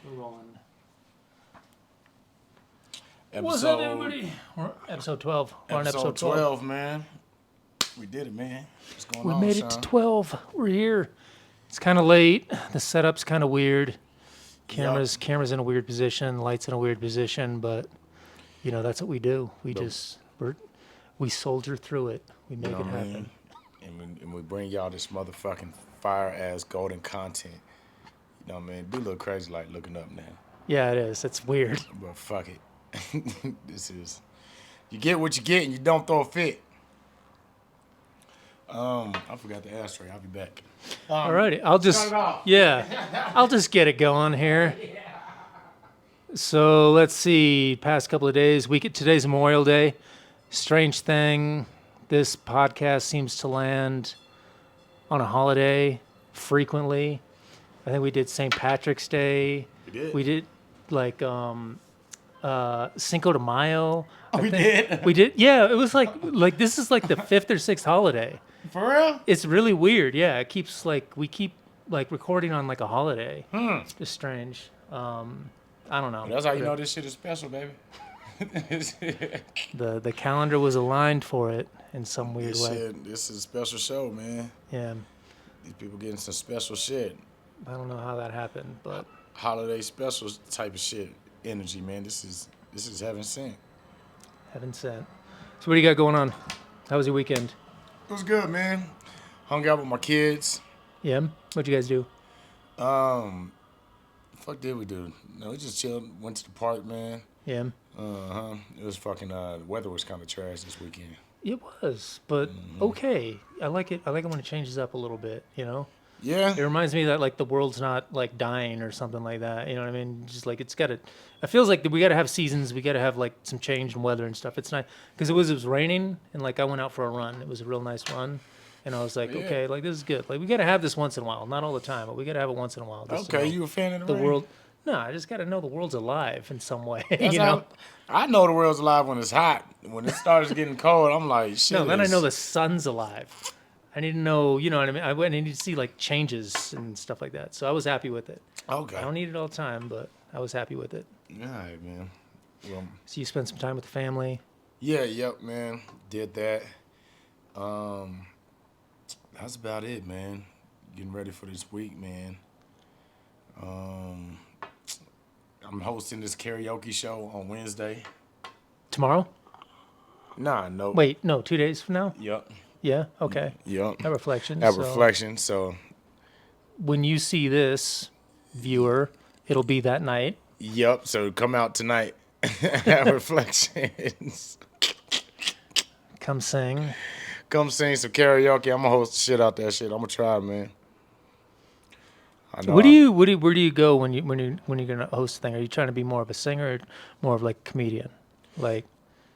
We're rolling. What's up, everybody? We're episode 12. We're on episode 12, man. We did it, man. What's going on, We made it to 12. We're here. It's kind of late. The setup's kind of weird. Camera's in a weird position. Lights in a weird position. But, you know, that's what we do. We soldier through it. We make it happen. And we bring y'all this motherfucking fire-ass golden content. You know what I mean? Be a little crazy like looking up now. Yeah, it is. It's weird. But fuck it. You get what you get and you don't throw a fit. I forgot the ashtray. I'll be back. Alrighty, I'll just get it going here. So let's see, past couple of days, today's Memorial Day. Strange thing, this podcast seems to land on a holiday frequently. I think we did St. Patrick's Day. We did like Cinco de Mayo. We did? We did. Yeah, it was like this is like the fifth or sixth holiday. For real? It's really weird. Yeah, we keep recording on like a holiday. Just strange. I don't know. That's how you know this shit is special, baby. The calendar was aligned for it in some weird way. This is a special show, man. Yeah. These people getting some special shit. I don't know how that happened, but holiday special type of shit energy, man. This is heaven sent. Heaven sent. So what do you got going on? How was your weekend? It was good, man. Hung out with my kids. Yeah. What'd you guys do? Fuck did we do? No, we just chilled. Went to the park, man. Yeah. It was fucking. The weather was kind of trash this weekend. It was, but okay. I like it. I like it when it changes up a little bit. You know. Yeah. It reminds me that like the world's not like dying or something like that. You know what I mean? Just like it's got to. It feels like we got to have seasons. We got to have like some change in weather and stuff. It's nice because it was raining and like I went out for a run. It was a real nice run, and I was like, okay, like this is good. Like we got to have this once in a while, not all the time, but we got to have it once in a while. Okay, you a fan of the rain? World? No, I just got to know the world's alive in some way. You know? I know the world's alive when it's hot. When it starts getting cold, I'm like, shit. No, then I know the sun's alive. I need to know, you know what I mean? I need to see like changes and stuff like that. So I was happy with it. Okay. I don't need it all the time, but I was happy with it. All right, man. Well, so you spent some time with the family? Yeah, yep, man. Did that. That's about it, man. Getting ready for this week, man. I'm hosting this karaoke show on Wednesday. Tomorrow? Nah, no. Wait, no, 2 days from now? Yep. Yeah, okay. Yep. At Reflection. So when you see this, viewer, it'll be that night. Yep, so come out tonight at Reflections. Come sing some karaoke. I'm gonna host the shit out that shit. I'm gonna try, man. Where do you go when you're gonna host a thing? Are you trying to be more of a singer or more of like a comedian? Like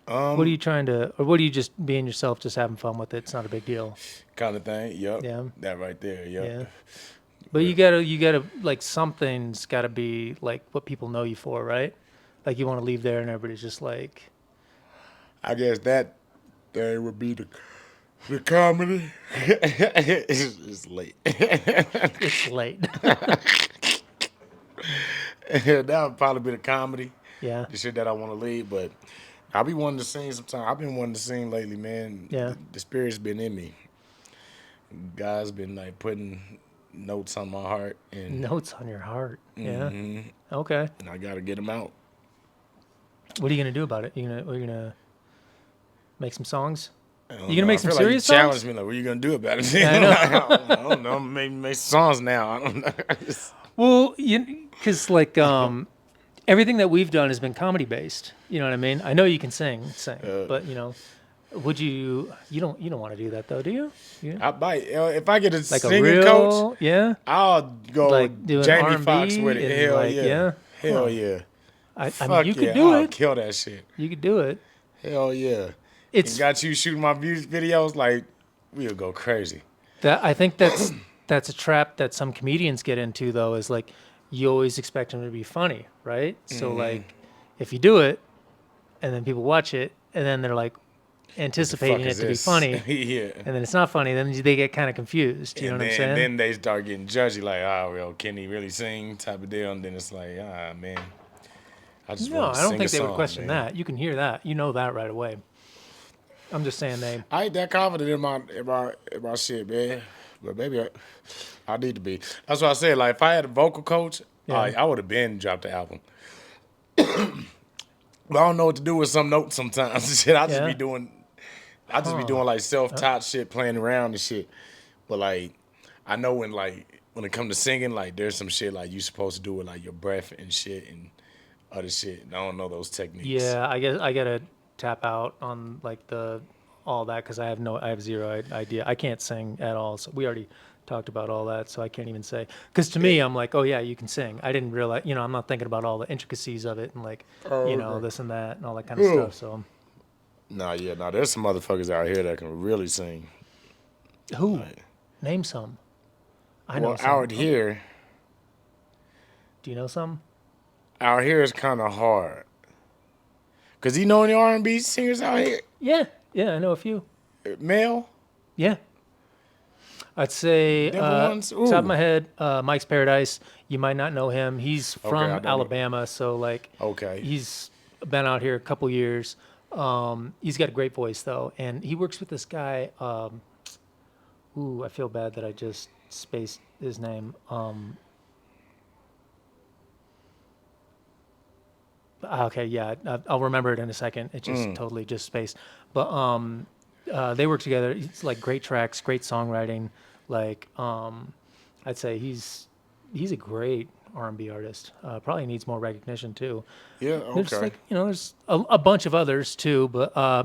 what are you trying to, or what are you just being yourself, just having fun with it? It's not a big deal. Kind of thing. Yep. Yeah. That right there. Yep. Yeah. But you gotta like something's gotta be like what people know you for, right? Like you want to leave there and everybody's just like. I guess that thing would be the comedy. It's late. It's late. That would probably be the comedy. Yeah. The shit that I want to lead, but I'll be wanting to sing sometime. I've been wanting to sing lately, man. Yeah. The spirit's been in me. God's been like putting notes on my heart. And notes on your heart. Yeah. Mm-hmm. Okay. And I got to get them out. What are you gonna do about it? You're gonna make some songs? You gonna make some serious songs? Challenge me like, what are you gonna do about it? I know. I don't know. Maybe make some songs now. I don't know. Well, because like everything that we've done has been comedy based. You know what I mean? I know you can sing, but you know, would you? You don't want to do that though, do you? I might. If I get a like singing a real, coach, yeah, I'll go like do Jamie R&B Foxx with it. Hell like, yeah. Hell yeah. I mean, you could do I'll it. Kill that shit. You could do it. Hell yeah. It's and got you shooting my music videos, like we'll go crazy. I think that's a trap that some comedians get into though, is like you always expect them to be funny, right? So like if you do it and then people watch it and then they're like, anticipating it to be funny, Yeah. and then it's not funny. Then they get kind of confused. You know what I'm saying? And then they start getting judgy, like, oh, well, can he really sing? Type of deal. And then it's like, man, I just No, want to I don't sing think a they song, would question man. that. You can hear that. You know that right away. I'm just saying they. I ain't that confident in my shit, man. But maybe I need to be. That's what I said. Like, if I had a vocal coach, Yeah. I would have been dropped the album. But I don't know what to do with some notes sometimes. Shit, I just Yeah? be doing like self-taught shit, playing around and shit. But like, I know when it comes to singing, like there's some shit like you supposed to do with like your breath and shit and other shit. And I don't know those techniques. Yeah, I guess I gotta tap out on like all that because I have zero idea. I can't sing at all. So we already talked about all that, so I can't even say. Because to me, I'm like, oh yeah, you can sing. I didn't realize, I'm not thinking about all the intricacies of it and like, Okay. this and that and all that kind of stuff. So There's some motherfuckers out here that can really sing. who? Name some. I know Well, some. out here Do you know some? is kind of hard. Cause you know any R&B singers out here, Yeah, I know a few. male. Yeah. I'd say, Different ones? top of Ooh. my head, Mike's Paradise. You might not know him. He's I from don't know. Alabama, so like, Okay. he's been out here a couple years. He's got a great voice though, and he works with this guy. I feel bad that I just spaced his name. Okay, yeah, I'll remember it in a second. It just totally just spaced. But they work together. It's like great tracks, great songwriting. Like I'd say he's a great R&B artist. Probably needs more recognition too. Yeah. There's Okay. like there's a bunch of others too, but I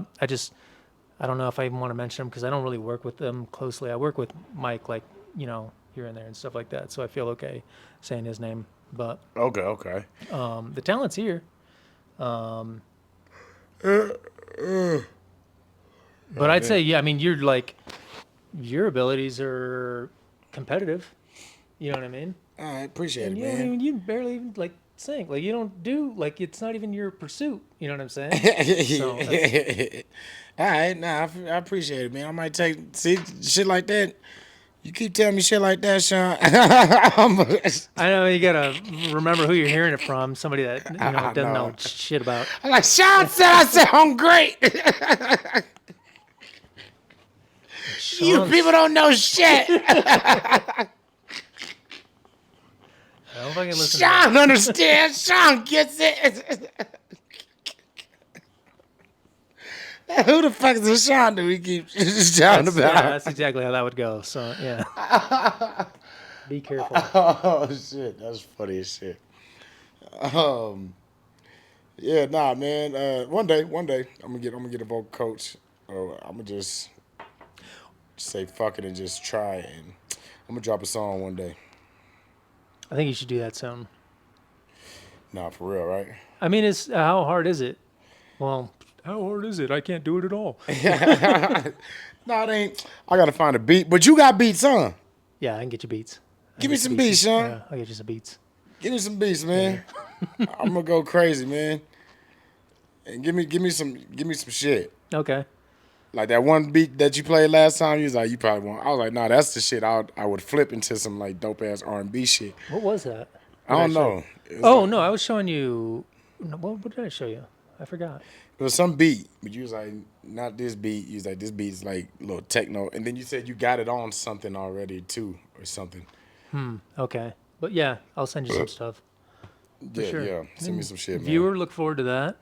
don't know if I even want to mention them because I don't really work with them closely. I work with Mike like here and there and stuff like that, so I feel okay saying his name. But Okay. the talent's here. But I'd say, yeah, I mean, you're like, your abilities are competitive. You know what I mean? I appreciate And it, man. you barely even like sing. Like, you don't do, like, it's not even your pursuit. You know what I'm saying? So All right, I appreciate it, man. I might see shit like that. You keep telling me shit like that, Sean. I know you gotta remember who you're hearing it from. Somebody that, I doesn't know know. shit about. I'm like, Sean said I sound great. You Sean's- people don't know shit. I don't fucking listen to that. Sean understands. Sean gets it. Who the fuck is this Sean that we keep shouting about? Yeah, that's exactly how that would go. So, yeah. Be careful. Oh shit, that's funny as shit. Yeah, nah, man. One day, I'm gonna get a vocal coach. Or I'm gonna just say fuck it and just try it. And I'm gonna drop a song one day. I think you should do that soon. Nah, for real, right? I mean, how hard is it? Well, how hard is it? I can't do it at all. Nah, it ain't. I gotta find a beat, but you got beats, huh? Yeah, I can get you beats. Give me some beats, Sean. Yeah, I'll get you some beats. Give me some beats, man. I'm gonna go crazy, man. And give me some shit. Okay. Like that one beat that you played last time, you was like, you probably won't. I was like, nah, that's the shit I would flip into some like dope ass R&B shit. What was that? I don't know. It was Oh, like- no, I was showing you. What did I show you? I forgot. It was some beat, but you was like, not this beat. You was like, this beat's like a little techno. And then you said you got it on something already too, or something. Okay. But yeah, I'll send you some stuff. Yeah, sure. yeah. Send me some shit, man. Viewer, look forward to that.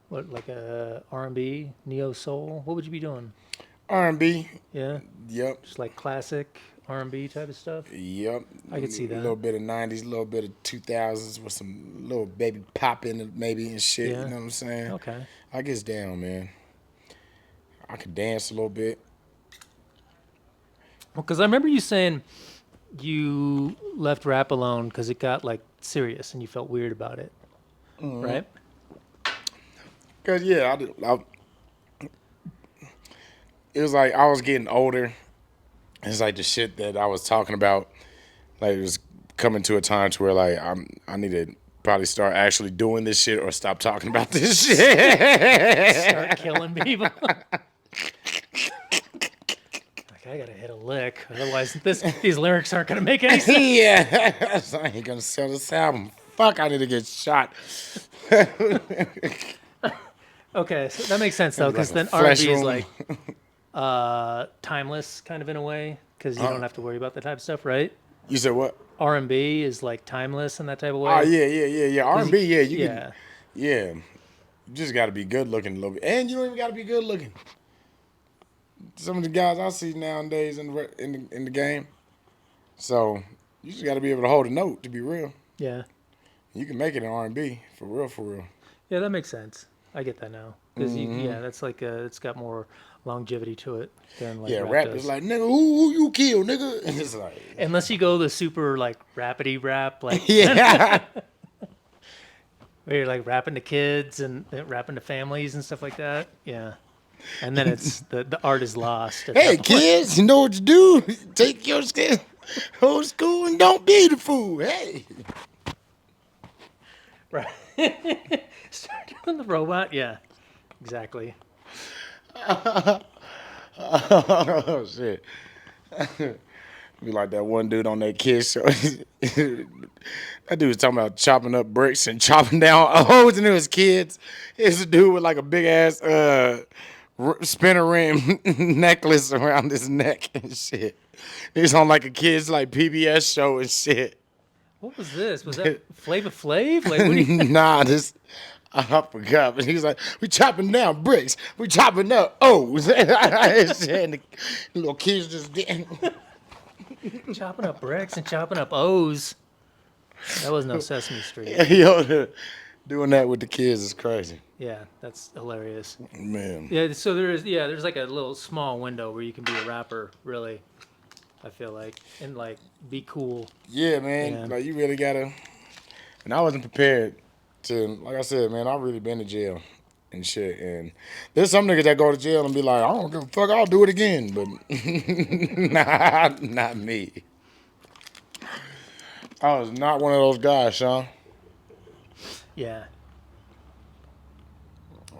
What, like a R&B, neo soul? What would you be doing? R&B. Yeah, Yep. just like classic R&B type of stuff. Yep. I could see A that. little bit of 90s, a little bit of 2000s with some little baby pop in it maybe and shit. Yeah. You know what I'm saying? Okay. I gets down, man. I could dance a little bit. Well, because I remember you saying you left rap alone because it got like serious and you felt weird about it, right? Cause yeah, it was like I was getting older. It's like the shit that I was talking about, like it was coming to a time to where like I needed probably start actually doing this shit or stop talking about this shit. Start killing people. I gotta hit a lick, otherwise these lyrics aren't gonna make any sense. Yeah, so I ain't gonna sell this album. Fuck, I need to get shot. Okay, so that makes sense though, because Like a then R&B flesh is wound. like timeless, kind of in a way, because you don't have to worry about that type of stuff, right? You said what? R&B is like timeless in that type of way. Oh yeah. R&B, yeah, you yeah. can, yeah. You just got to be good looking a little bit, and you don't even got to be good looking. Some of the guys I see nowadays in the game, so you just got to be able to hold a note to be real. Yeah. You can make it in R&B for real, for real. Yeah, that makes sense. I get that now. Because that's like it's got more longevity to it than like Yeah, rap rap does. is like, nigga, who you kill, nigga? And it's like, Unless you go the super like rapidy rap, like yeah. where you're like rapping to kids and rapping to families and stuff like that. Yeah. And then it's the art is lost. At Hey that point. kids, you know what you do? Take your skill, old school, and don't be the fool. Hey. Right. Start doing the robot. Yeah. Exactly. Oh shit. Be like that one dude on that kid show. That dude was talking about chopping up bricks and chopping down hoes, and it was kids. It's a dude with like a big ass spinner rim necklace around his neck and shit. He's on like a kid's like PBS show and shit. What was this? Was that Flava Flav? Like, what do you? Nah, this I forgot. But he was like, "We chopping down bricks. We chopping up O's." And the little kids just didn't. Chopping up bricks and chopping up O's. That was no Sesame Street. Yo, doing that with the kids is crazy, Yeah, that's hilarious. man. Yeah, so there's like a little small window where you can be a rapper, really. I feel like, and like be cool. Yeah, man. Yeah. Like you really gotta. And I wasn't prepared to. Like I said, man, I've really been to jail and shit. And there's some niggas that go to jail and be like, I don't give a fuck. I'll do it again. But nah, not me. I was not one of those guys, Sean. Yeah.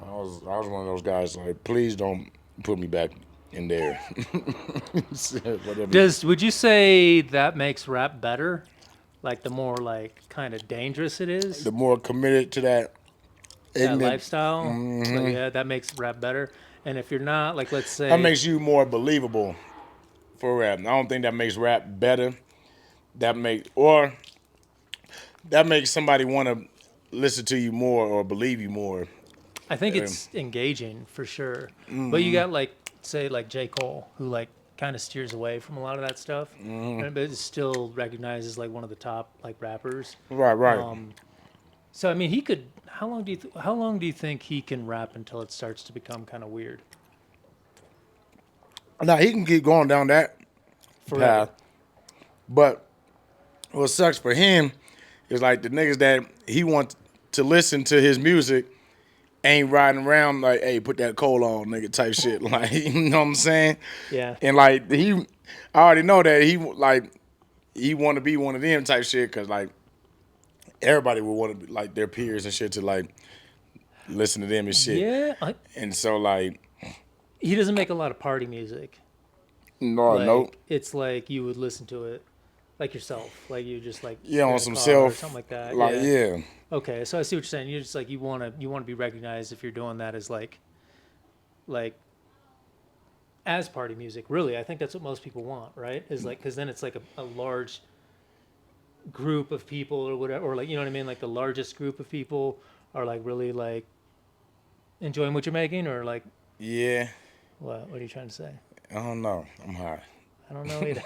I was one of those guys. Like, please don't put me back in there. Whatever. Would you say that makes rap better? Like the more like kind of dangerous it is, The more committed to that that ignorant, lifestyle. So, yeah, that makes rap better. And if you're not, like, let's say that makes you more believable for rap. I don't think that makes rap better. That makes somebody want to listen to you more or believe you more. I think it's engaging for sure. But you got like say like J. Cole, who like kind of steers away from a lot of that stuff, but is still recognized as like one of the top like rappers. Right. So I mean, he could. How long do you think he can rap until it starts to become kind of weird? Now he can keep going down that Forever. path, but what sucks for him is like the niggas that he wants to listen to his music ain't riding around like, hey, put that Cole on, nigga, type shit. Like, you know what I'm saying? Yeah. And like I already know that he want to be one of them type shit because like everybody would want to be like their peers and shit to like listen to them and shit. Yeah. And so like, He doesn't make a lot of party music. no. It's like you would listen to it like yourself, like you just like Yeah, you're on in a some car or self, something like that. like yeah. Okay, so I see what you're saying. You're just like you want to be recognized if you're doing that as like as party music. Really, I think that's what most people want, right? Is like because then it's like a large group of people or whatever, or like you know what I mean. Like the largest group of people are like really like enjoying what you're making, or like Yeah. what? What are you trying to say? I don't know. I'm high. I don't know either.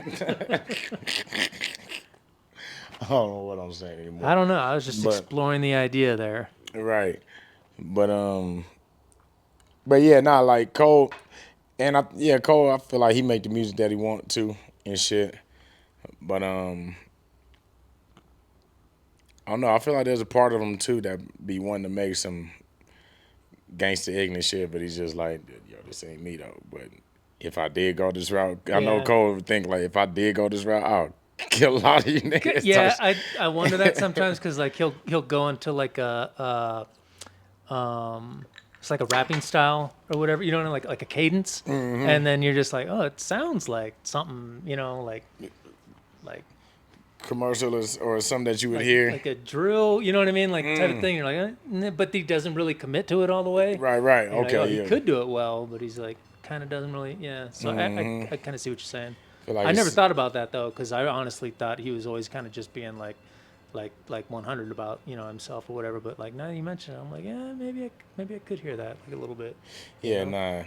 I don't know what I'm saying anymore. I don't know. I was just But- exploring the idea there. Right. But yeah, nah, like Cole Cole, I feel like he make the music that he want to and shit. But I don't know, I feel like there's a part of him too that be wanting to make some gangster ignorant shit, but he's just like, yo, this ain't me though. But if I did go this route, I know Yeah. Cole would think like if I did go this route, I'll Kill a lot of you niggas. Yeah, I wonder that sometimes because like he'll go into like it's like a rapping style or whatever, you know, like a cadence, and then you're just like, oh, it sounds like something, you know, like Commercial or something that you would hear. like a drill, you know what I mean, like type of thing. You're like, but he doesn't really commit to it all the way. Right. You're like, Okay. oh, Yeah. he could do it well, but he's like kind of doesn't really. Yeah, so I kind of see what you're saying. Feel like I never it's- thought about that though, because I honestly thought he was always kind of just being like 100 about himself or whatever. But like now that you mention it, I'm like, yeah, maybe I could hear that like a little bit. Yeah, nah.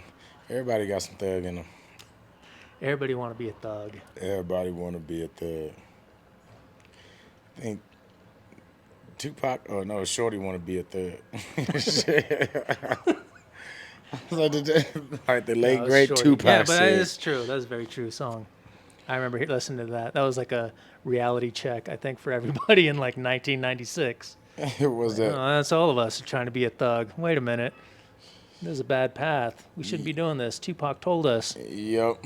Everybody got some thug in them. Everybody want to be a thug. Everybody want to be a thug. I think Tupac, oh no, Shorty want to be a thug. Like the late That was great Shorty. Tupac Yeah, but that said. is true. That's a very true song. I remember listening to that. That was like a reality check, I think, for everybody in like 1996. It was that. Oh, that's all of us trying to be a thug. Wait a minute. This is a bad path. We shouldn't be doing this. Tupac told us. Yep.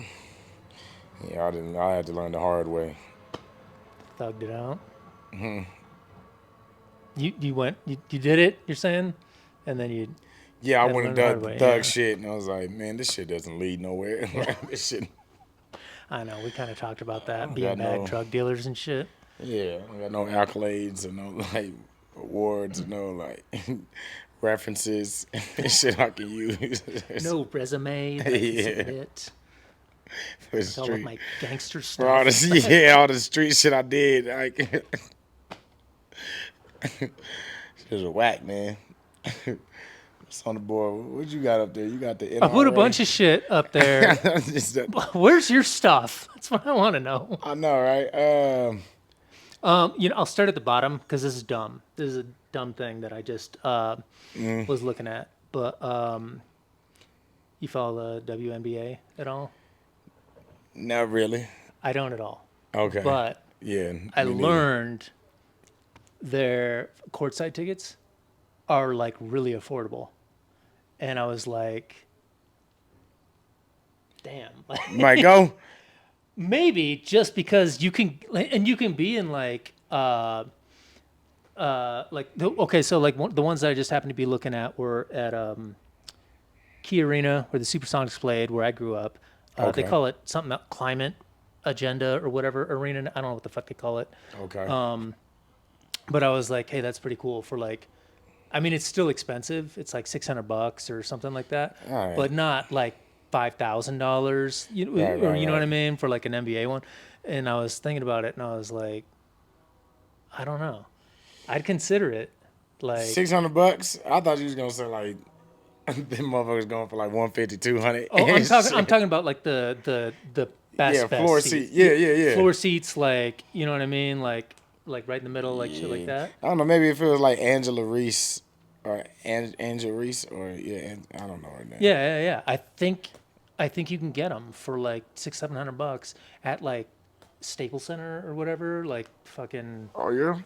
Yeah, I didn't. I had to learn the hard way. Thugged it out. You went. You did it. You're saying, and then you. Yeah, I Had to went and learn the done hard way, thug yeah. shit, and I was like, man, this shit doesn't lead nowhere. Like, this shit. I know. We kind of talked about that. got Being bad no- drug dealers and shit. Yeah, I got no accolades or no like awards or no like references and shit I can use. No resume. That's it. For the It's all of street. my gangster For all stuff. the, yeah, all the street shit I did. Like, shit was a whack, man. What's on the board? What you got up there? You got the NRA? I put a bunch of shit up there. Just that- Where's your stuff? That's what I want to know. I know, right? I'll start at the bottom because this is dumb. This is a dumb thing that I just was looking at. But you follow the WNBA at all? Not really. I don't at all. Okay. But yeah, I me neither. learned their courtside tickets are like really affordable, and I was like, "Damn!" Might go. Maybe just because you can be in like okay, so like the ones that I just happened to be looking at were at Key Arena where the Supersonics played, where I grew up. Okay. They call it something about Climate Agenda or whatever arena. I don't know what the fuck they call it. Okay. But I was like, hey, that's pretty cool for like, I mean, it's still expensive. It's like $600 or something like that, All right. but not like $5,000. You know, Right, or right, you know what I right. mean, for like an NBA one. And I was thinking about it, and I was like, I don't know. I'd consider it. Like, $600. I thought you was gonna say like them motherfuckers going for like 150, 200. oh, I'm talking about like the best floor seat. seat. Yeah. Floor seats, like, you know what I mean, like right in the middle, like shit like that. I don't know. Maybe it feels like Angela Reese or Angela Reese or I don't know her name. Yeah. I think you can get them for like $600-700 at like Staples Center or whatever. Like fucking Oh yeah.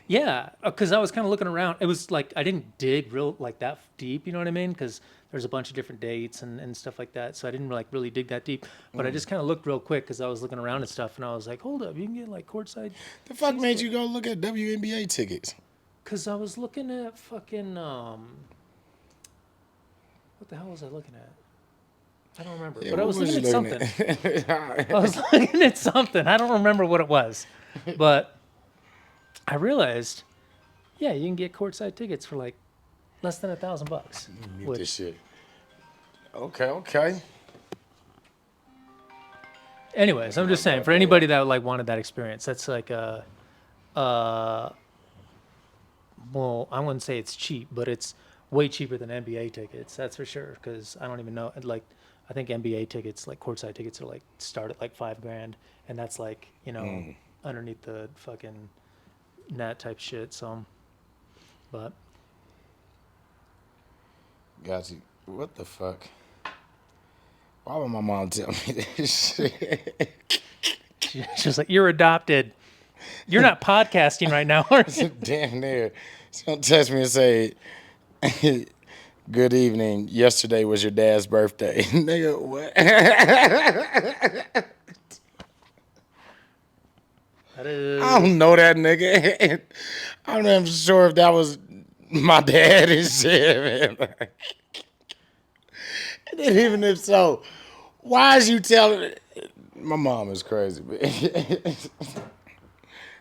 yeah. Because I was kind of looking around. It was like I didn't dig real like that deep. You know what I mean? Because there's a bunch of different dates and stuff like that. So I didn't like really dig that deep. But I just kind of looked real quick because I was looking around and stuff, and I was like, hold up, you can get like courtside. The fuck made you go look at WNBA tickets? Because I was looking at fucking what the hell was I looking at? I don't remember. Yeah, but I what was was looking you at looking something. at? I was looking at something. I don't remember what it was. But I realized, yeah, you can get courtside tickets for like less than $1,000. Mute Which, this shit. Okay. anyways, I'm just saying, for anybody that like wanted that experience, that's like well, I wouldn't say it's cheap, but it's way cheaper than NBA tickets. That's for sure. Because I don't even know. Like, I think NBA tickets, like courtside tickets, are like start at like $5,000, and that's like underneath the fucking net type shit. So, but Got you. What the fuck? Why would my mom tell me this shit? she's like, "You're adopted. You're not podcasting right now, are you?" Damn near. She's gonna text me and say, "Good evening. Yesterday was your dad's birthday." Nigga, what? That is. I don't know that nigga. I'm not even sure if that was my dad and shit, man. And then even if so, why is you telling? My mom is crazy, man.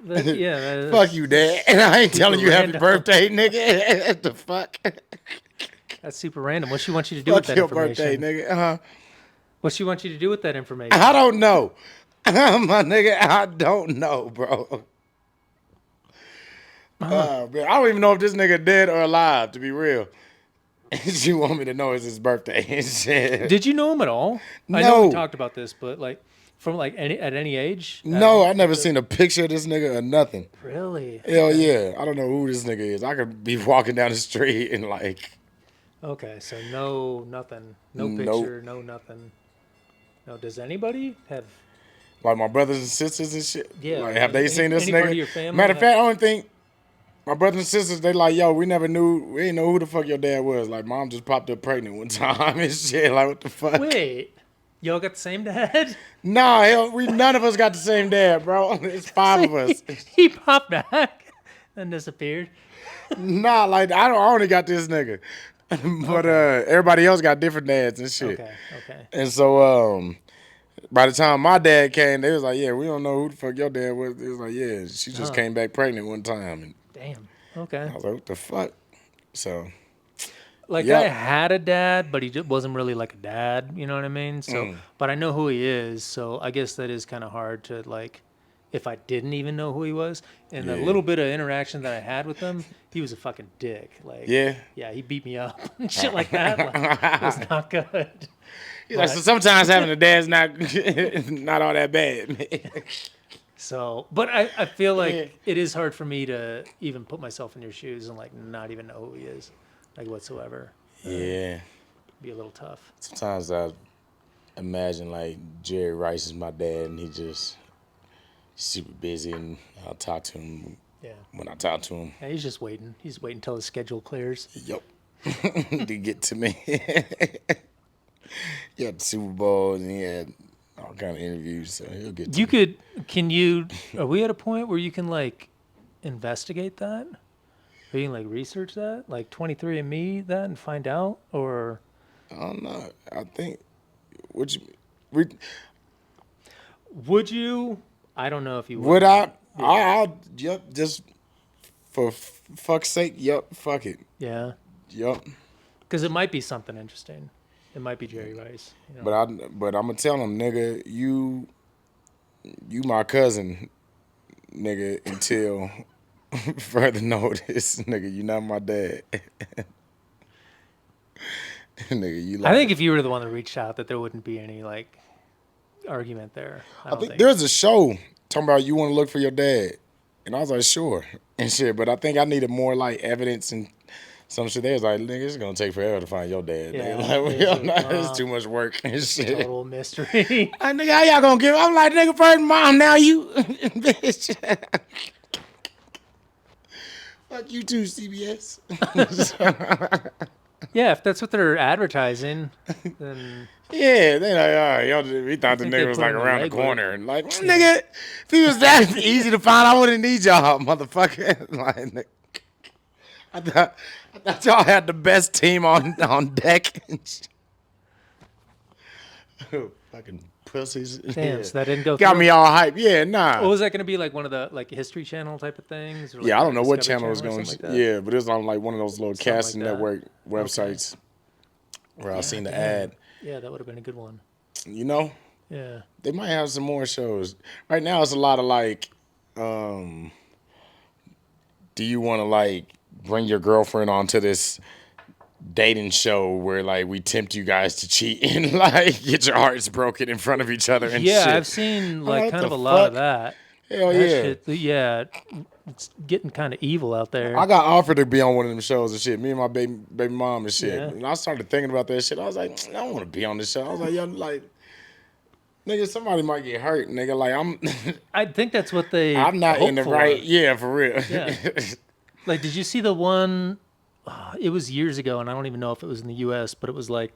Yeah, that is, Fuck you, dad. And I ain't telling you happy random. birthday, nigga. What the fuck? That's super random. What she wants you to do with Fuck that your information? birthday, nigga. What she wants you to do with that information? I don't know. My nigga, I don't know, bro. Man, I don't even know if this nigga dead or alive, to be real. She want me to know it's his birthday and shit. Did you know him at all? I know we No. talked about this, but like from like at any age? At No, all? I never seen a picture of this nigga or nothing. Really? Hell Okay. yeah. I don't know who this nigga is. I could be walking down the street and like, Okay, so no nothing, no nope. picture, no nothing. No, does anybody have? Like my brothers and sisters and shit. Yeah, Like, like have they seen this any part nigga? of your family Matter of have- fact, I don't think my brothers and sisters, they like, yo, we ain't know who the fuck your dad was. Like, mom just popped up pregnant one time and shit. Like, what the fuck? Wait, y'all got the same dad? Nah, hell, none of us got the same dad, bro. It's 5 of us. He popped back and disappeared. Nah, like, I only got this nigga. But everybody else got different dads and shit. Okay. And so, by the time my dad came, they was like, yeah, we don't know who the fuck your dad was. It was like, yeah, she just came back pregnant one time. And Damn. Okay. I was like, what the fuck? So, Like Yep. I had a dad, but he just wasn't really like a dad. You know what I mean? So, but I know who he is. So I guess that is kind of hard to like. If I didn't even know who he was, and the Yeah. little bit of interaction that I had with him, he was a fucking dick. Like, Yeah? he beat me up and shit like that. Like, it was not good. yeah, so sometimes having a dad's not not all that bad, man. So, but I feel like Yeah. it is hard for me to even put myself in your shoes and like not even know who he is, like whatsoever. Yeah. Be a little tough. Sometimes I imagine like Jerry Rice is my dad and he just super busy and I'll talk to him Yeah. when I talk to him. Yeah, he's just waiting. He's waiting until his schedule clears. Yup. To get to me. He had the Super Bowl and he had all kind of interviews, so he'll get to me. Are we at a point where you can like investigate that? Or you can like research that? Like 23andMe that and find out? Or I don't know. I think would you? I don't know if you would I? I'll yep. Just for fuck's sake, yep. Fuck it, Yeah. yep. Because it might be something interesting. It might be Jerry Rice. You know? But I'm gonna tell him, nigga, you my cousin, nigga, until further notice, nigga. You not my dad, nigga. You like. I think if you were the one that reached out, that there wouldn't be any like argument there. I I don't think think. there's a show talking about you want to look for your dad, and I was like, sure, and shit. But I think I needed more like evidence and some shit. They was like, nigga, it's gonna take forever to find your dad. Yeah, Nigga. Like, it's it's too much work and shit. Total mystery. Nigga, how y'all gonna give? I'm like, nigga, first mom, now you, bitch. Fuck you too, CBS. Yeah, if that's what they're advertising, then Yeah, they like, all right, we thought the think nigga they was put like in the around the legwork. corner, and like, nigga, if he was that easy to find, I wouldn't need y'all, motherfucker. Like, nigga, I thought y'all had the best team on deck. Fucking pussies. damn, Yeah. so that didn't go Got through. me all hype. Yeah, nah. What was that going to be like? One of the like History Channel type of things? Or, like, Yeah, I don't know what Discovery channel it's or going something to. like that? Yeah, but it's on like one of those little Something like casting that. network websites where I seen the damn. ad. Yeah, that would have been a good one. You know, Yeah. they might have some more shows. Right now, it's a lot of like, do you want to like bring your girlfriend onto this dating show where like we tempt you guys to cheat and like get your hearts broken in front of each other and Yeah, shit. I've seen like what kind the of a lot of fuck? that. Hell That yeah. shit, yeah, it's getting kind of evil out there. I got offered to be on one of them shows and shit. Me and my baby mom and shit. Yeah. And I started thinking about that shit. I was like, I don't want to be on this show. I was like, yo, like, nigga, somebody might get hurt, nigga. Like, I think that's what they. I'm not hope in the for. right. Yeah, for real. Yeah. Like, did you see the one? It was years ago, and I don't even know if it was in the U.S., but it was like,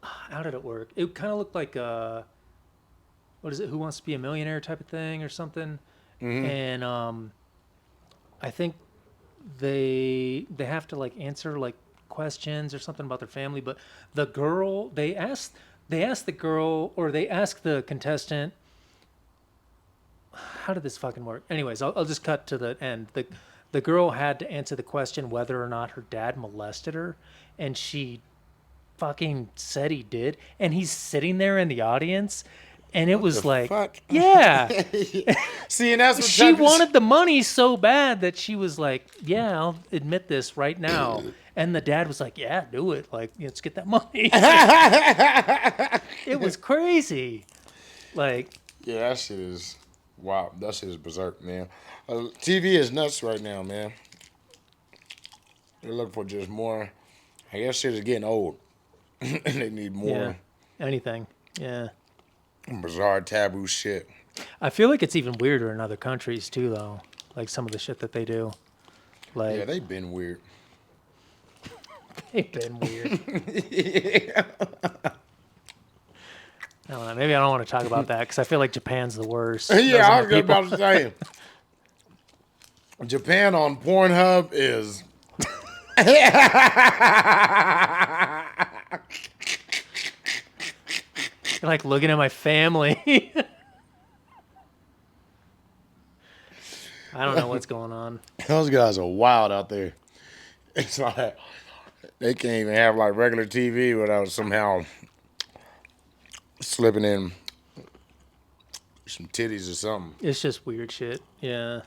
how did it work? It kind of looked like what is it? Who Wants to Be a Millionaire type of thing or something. Mm-hmm. And I think they have to like answer like questions or something about their family. But the girl, they asked the girl, or they asked the contestant, how did this fucking work? Anyways, I'll just cut to the end. The girl had to answer the question whether or not her dad molested her, and she fucking said he did. And he's sitting there in the audience, and it was like, fuck? yeah. See, and that's what She wanted the money so bad that she was like, yeah, I'll admit this right now. And the dad was like, yeah, do it. Like, let's get that money. It was crazy. Like, Yeah, that shit is wow. That shit is berserk, man. TV is nuts right now, man. They're looking for just more. I guess shit is getting old. They need more yeah, anything. Yeah. bizarre taboo shit. I feel like it's even weirder in other countries too, though. Like some of the shit that they do. Like, Yeah, they've been weird. they've been weird. I don't know. Maybe I don't want to talk about that because I feel like Japan's the worst. Those Yeah, are I my was just people. about to say. Japan on Pornhub is. You're like looking at my family. I don't know what's going on. Those guys are wild out there. It's like they can't even have like regular TV without somehow slipping in some titties or something. It's just weird shit. Yeah.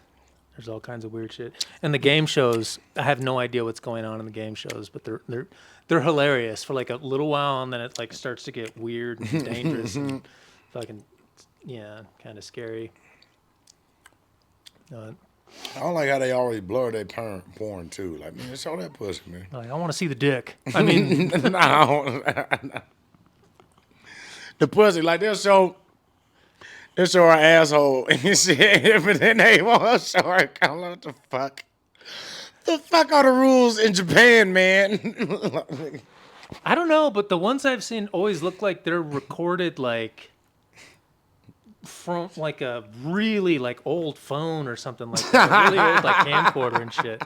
There's all kinds of weird shit. And the game shows, I have no idea what's going on in the game shows, but they're hilarious for like a little while, and then it like starts to get weird and dangerous and fucking, yeah, kind of scary. I don't like how they always blur their porn too. Like, man, show that pussy, man. Like, I want to see the dick. I mean, No. The pussy, like they'll show her asshole and shit, but then they won't show her. What the fuck? The fuck are the rules in Japan, man? I don't know, but the ones I've seen always look like they're recorded like from like a really like old phone or something like that, a really old like camcorder and shit.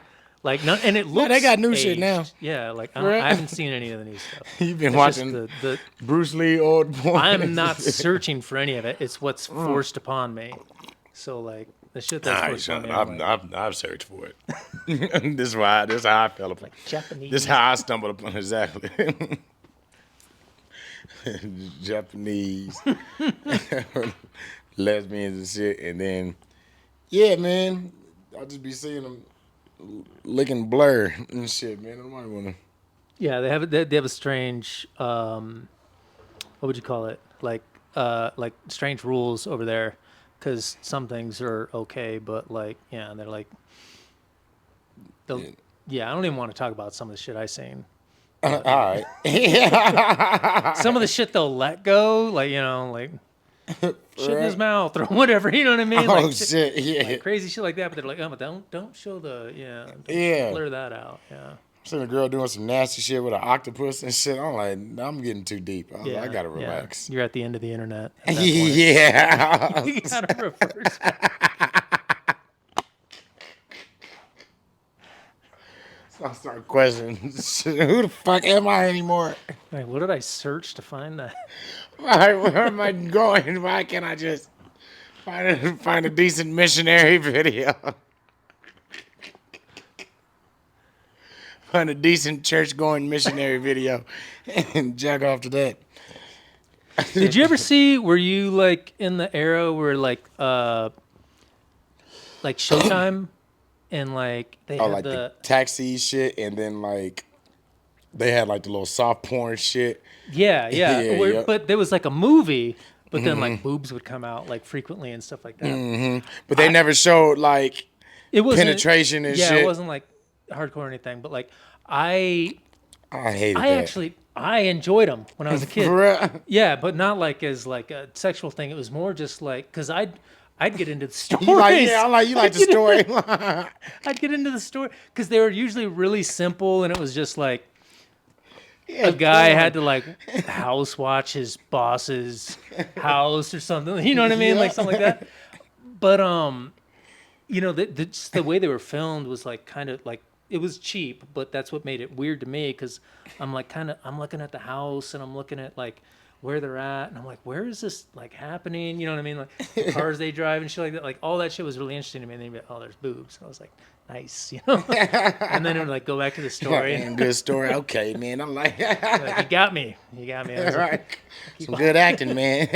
Like none, and it looks. they got new aged. shit now. Yeah, like Right. I haven't seen any of the new stuff. You've been It's just watching the Bruce Lee old porn. I'm not searching for any of it. It's what's forced upon me. So like the shit that's Nah, forced upon me. I'm like, I've searched for it. This is how I fell upon. Japanese. This is how I stumbled upon exactly. Japanese lesbians and shit, and then yeah, man, I'll just be seeing them licking blur and shit, man. Nobody wanna. Yeah, they have a strange what would you call it? Like strange rules over there, because some things are okay, but like yeah, they're like yeah. I don't even want to talk about some of the shit I seen. All right. Some of the shit they'll let go, like like shit in his mouth or whatever. You know what I mean? Oh Like, shit, yeah. like crazy shit like that. But they're like, oh, but don't show the don't Yeah. blur that out. Yeah. Seen a girl doing some nasty shit with an octopus and shit. I'm like, I'm getting too deep. Yeah, I gotta relax. Yeah. You're at the end of the internet. At that point. Yeah. You gotta reverse. I start questioning, who the fuck am I anymore? Wait, what did I search to find that? Where am I going? Why can't I just find a decent missionary video? Find a decent church-going missionary video and jack off to that. Did you ever see? Were you like in the era where like Showtime and like they had Like the taxi shit, and then like they had like the little soft porn shit. yeah Yeah, where, yep. but there was like a movie, but then like boobs would come out like frequently and stuff like that. But they never showed like It was penetration and yeah, shit. it wasn't like hardcore or anything, but like I hated that. actually I enjoyed them when I was a kid. For real? Yeah, but not like as like a sexual thing. It was more just like because I'd get into the stories. You like the story. I'd get into the story because they were usually really simple, and it was just like a guy had to like house watch his boss's house or something. You know what I mean? Like something like that. But you know, just the way they were filmed was like kind of like it was cheap, but that's what made it weird to me because I'm like I'm looking at the house and I'm looking at like where they're at and I'm like, where is this like happening? You know what I mean? Like the cars they drive and shit like that. Like all that shit was really interesting to me. And then you'd be like, oh, there's boobs. I was like, nice, you know. And then it would like go back to the story. Man, good story. Okay, man. I'm like, Like, you got me. You got me. I was like, right. Some good acting, man.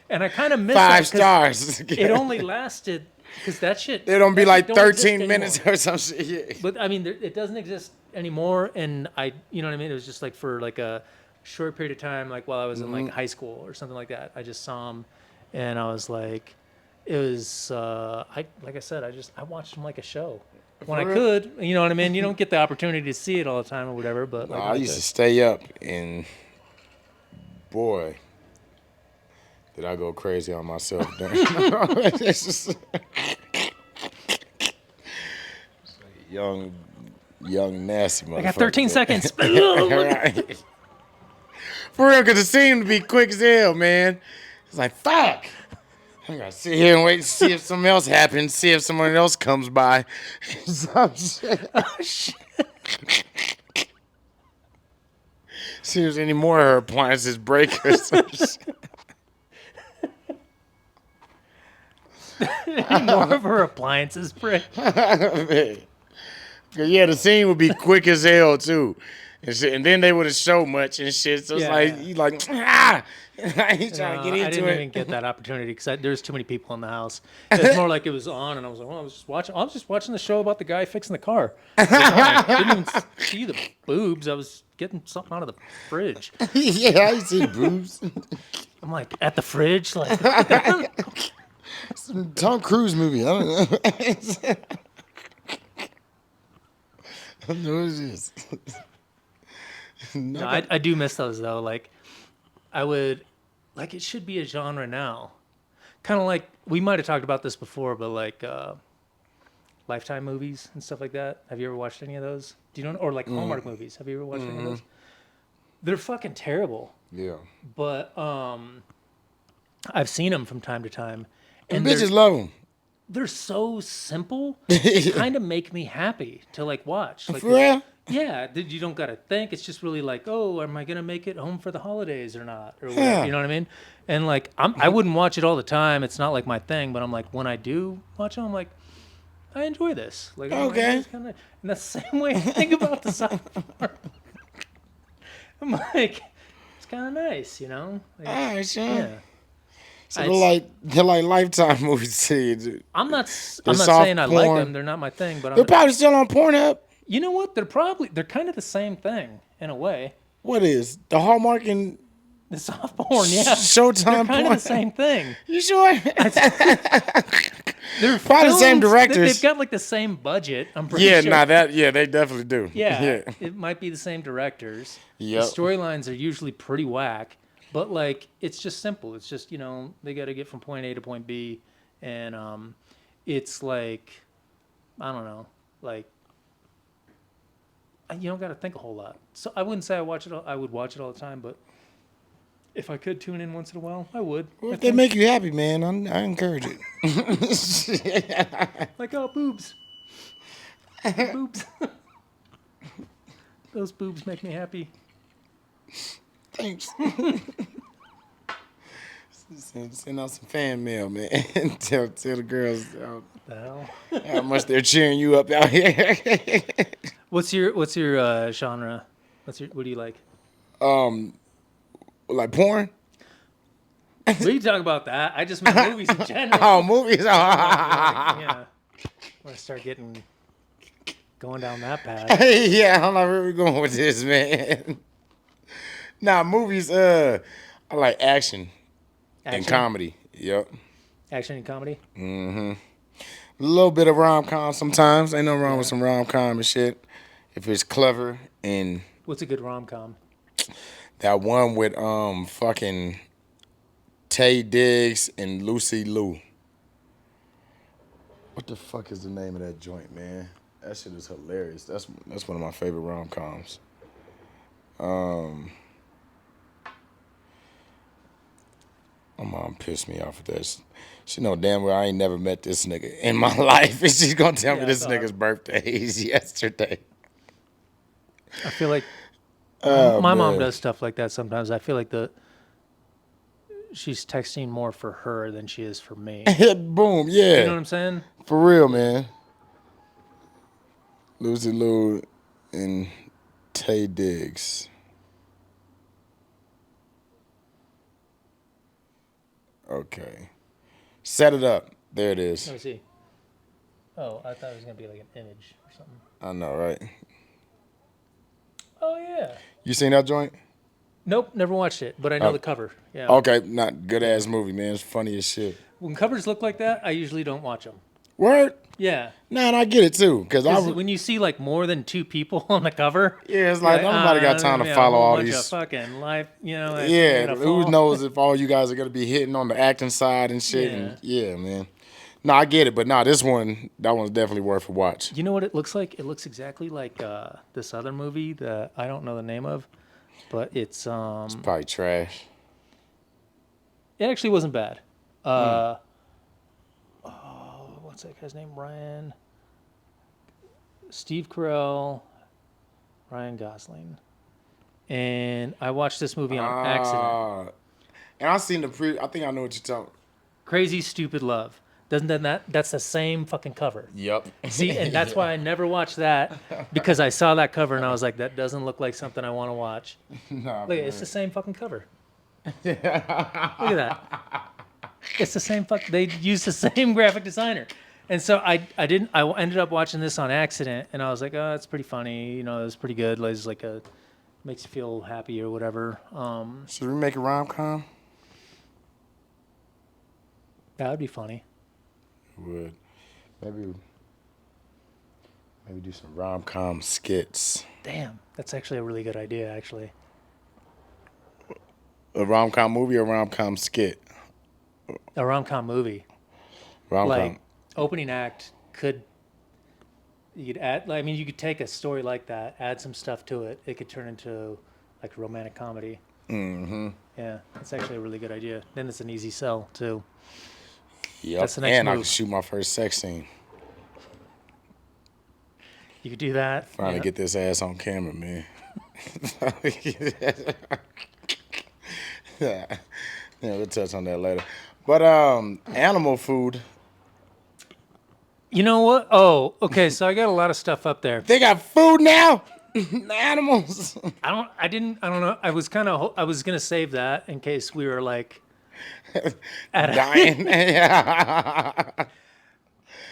and I kind of missed 5 stars. It only lasted because that shit. It don't be that like shit don't exist 13 minutes anymore. or some shit. Yeah. But I mean, it doesn't exist anymore, and you know what I mean. It was just like for like a short period of time, like while I was in like high school or something like that. I just saw him, and I was like, it was. Like I said, I watched him like a show when I could. You know what I mean. You don't get the opportunity to see it all the time or whatever. But like, I used to stay up, and boy, did I go crazy on myself. It's just, young nasty motherfucker. I got 13 seconds. Right. For real, because it seemed to be quick as hell, man. It's like, fuck. I gotta sit here and wait to see if something else happens, see if someone else comes by. Some shit. Oh, shit. See if there's any more of her appliances break or some shit. More of her appliances break. Yeah, the scene would be quick as hell too, and shit. And then they wouldn't show much and shit. So it's like you like he's trying to get into I didn't it. even get that opportunity because there's too many people in the house. It's more like it was on, and I was like, well, I was just watching the show about the guy fixing the car. I didn't even see the boobs. I was getting something out of the fridge. Yeah, I see boobs. I'm like at the fridge, like Tom Cruise movie. I don't know. I don't know what it is. no, I do miss those though. Like I would, like it should be a genre now. Kind of like we might have talked about this before, but like Lifetime movies and stuff like that. Have you ever watched any of those? Do you know? Or like Hallmark movies? Have you ever watched any of those? They're fucking terrible. Yeah. But I've seen them from time to time, and bitches love them. they're so simple. They kind of make me happy to like watch. Like, For real? yeah, you don't gotta think. It's just really like, oh, am I gonna make it home for the holidays or not, or whatever. You know what I mean? And like, I wouldn't watch it all the time. It's not like my thing. But I'm like, when I do watch it, I'm like, I enjoy this. Like, Okay. it's kinda, and that's the same way I think about the South Park. I'm like, it's kind of nice, you know? Like, All right, sure. yeah. So they're like Lifetime movies to you, dude. I'm not soft saying I like porn. them. They're not my thing. But They're probably still on Pornhub. you know what? They're kind of the same thing in a way. What is the Hallmark and The soft porn, yeah. Showtime They're kind porn? of the same thing. You sure? They're Probably the same filmed- directors. They've got like the same budget. I'm pretty Yeah, sure. they definitely do. Yeah, it might be the same directors. Yep. The storylines are usually pretty whack, but like it's just simple. It's just they got to get from point A to point B, and it's like I don't know, like you don't got to think a whole lot. So I wouldn't say I watch it. I would watch it all the time, but if I could tune in once in a while, I would. Well, if they make you happy, man, I encourage it. Like, oh, boobs. Boobs. Those boobs make me happy. Thanks. Send out some fan mail, man. tell the girls The hell? how much they're cheering you up out here. What's your genre? What do you like? Like porn? We talk about that. I just meant movies in general. Oh, movies. Yeah. I'm gonna start going down that path. Yeah, I don't know where we're going with this, man. Nah, movies. I like action and comedy. Yep. Action and comedy. A little bit of rom-com sometimes. Ain't no wrong with some rom-com and shit. If it's clever and What's a good rom-com? that one with fucking Tay Diggs and Lucy Liu. What the fuck is the name of that joint, man? That shit is hilarious. That's one of my favorite rom-coms. My mom pissed me off with this. She know damn well I ain't never met this nigga in my life, and she's gonna tell me Yeah, I this saw nigga's it. birthday is yesterday. I feel like Oh my mom man. does stuff like that sometimes. I feel like she's texting more for her than she is for me. Boom, You know yeah. what I'm saying? For real, man. Lucy Lou and Tay Diggs. Okay. Set it up. There it is. Let me see. Oh, I thought it was gonna be like an image or something. I know, right? Oh yeah. You seen that joint? Nope, never watched it, but I know the cover. Yeah. Okay, not good ass movie, man. It's funny as shit. When covers look like that, I usually don't watch them. Word? Yeah. Nah, and I get it too, cause I When you see like more than two people on the cover, yeah, it's like nobody got time to follow a whole all bunch these. of fucking life, Yeah, gotta who fall. knows if all you guys are gonna be hitting on the acting side and shit? Yeah. And yeah, man. No, I get it, but nah, that one's definitely worth a watch. You know what it looks like? It looks exactly like this other movie that I don't know the name of, but it's Probably trash. it actually wasn't bad. What's that guy's name? Steve Carell, Ryan Gosling, and I watched this movie on accident. And I seen I think I know what you're talking. Crazy Stupid Love. Doesn't that's the same fucking cover. Yep. See, and that's why I never watched that, because I saw that cover and I was like, that doesn't look like something I want to watch. Nah, Look, it's the same fucking cover. Look at that. It's the same They used the same graphic designer. And so I ended up watching this on accident, and I was like, oh, it's pretty funny. It was pretty good. It's like makes you feel happy or whatever. Should we make a rom-com? That would be funny. Would. Maybe do some rom-com skits. Damn, that's actually a really good idea, actually. A rom-com movie or rom-com skit? A rom-com movie. Rom-com. Like, opening act you could add, you could take a story like that, add some stuff to it. It could turn into like a romantic comedy. Mm-hmm. Yeah, that's actually a really good idea. Then it's an easy sell too. Yep. That's the next and I move. can shoot my first sex scene. You could do that. Trying to get this ass on camera, man. Yeah, we'll touch on that later. But animal food. You know what? Oh, okay. So I got a lot of stuff up there. They got food now. Animals. I don't know. I was gonna save that in case we were like Dying. Yeah.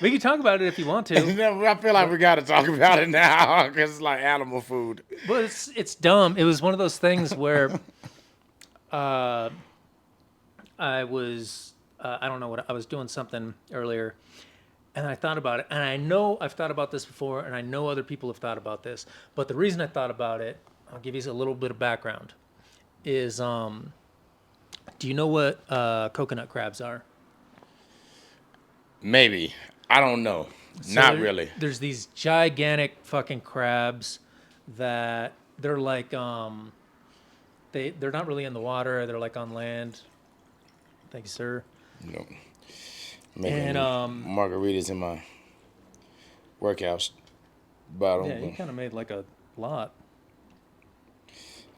We can talk about it if you want to. I feel like we got to talk about it now because it's like animal food. But it's dumb. It was one of those things where I was I don't know what I was doing something earlier, and I thought about it. And I know I've thought about this before, and I know other people have thought about this. But the reason I thought about it, I'll give you a little bit of background, is do you know what coconut crabs are? Maybe. I don't know. So Not really. There's these gigantic fucking crabs that they're like they're not really in the water. They're like on land. Thank you, sir. No. Making And margaritas in my workout bottle. yeah, you kind of made like a lot.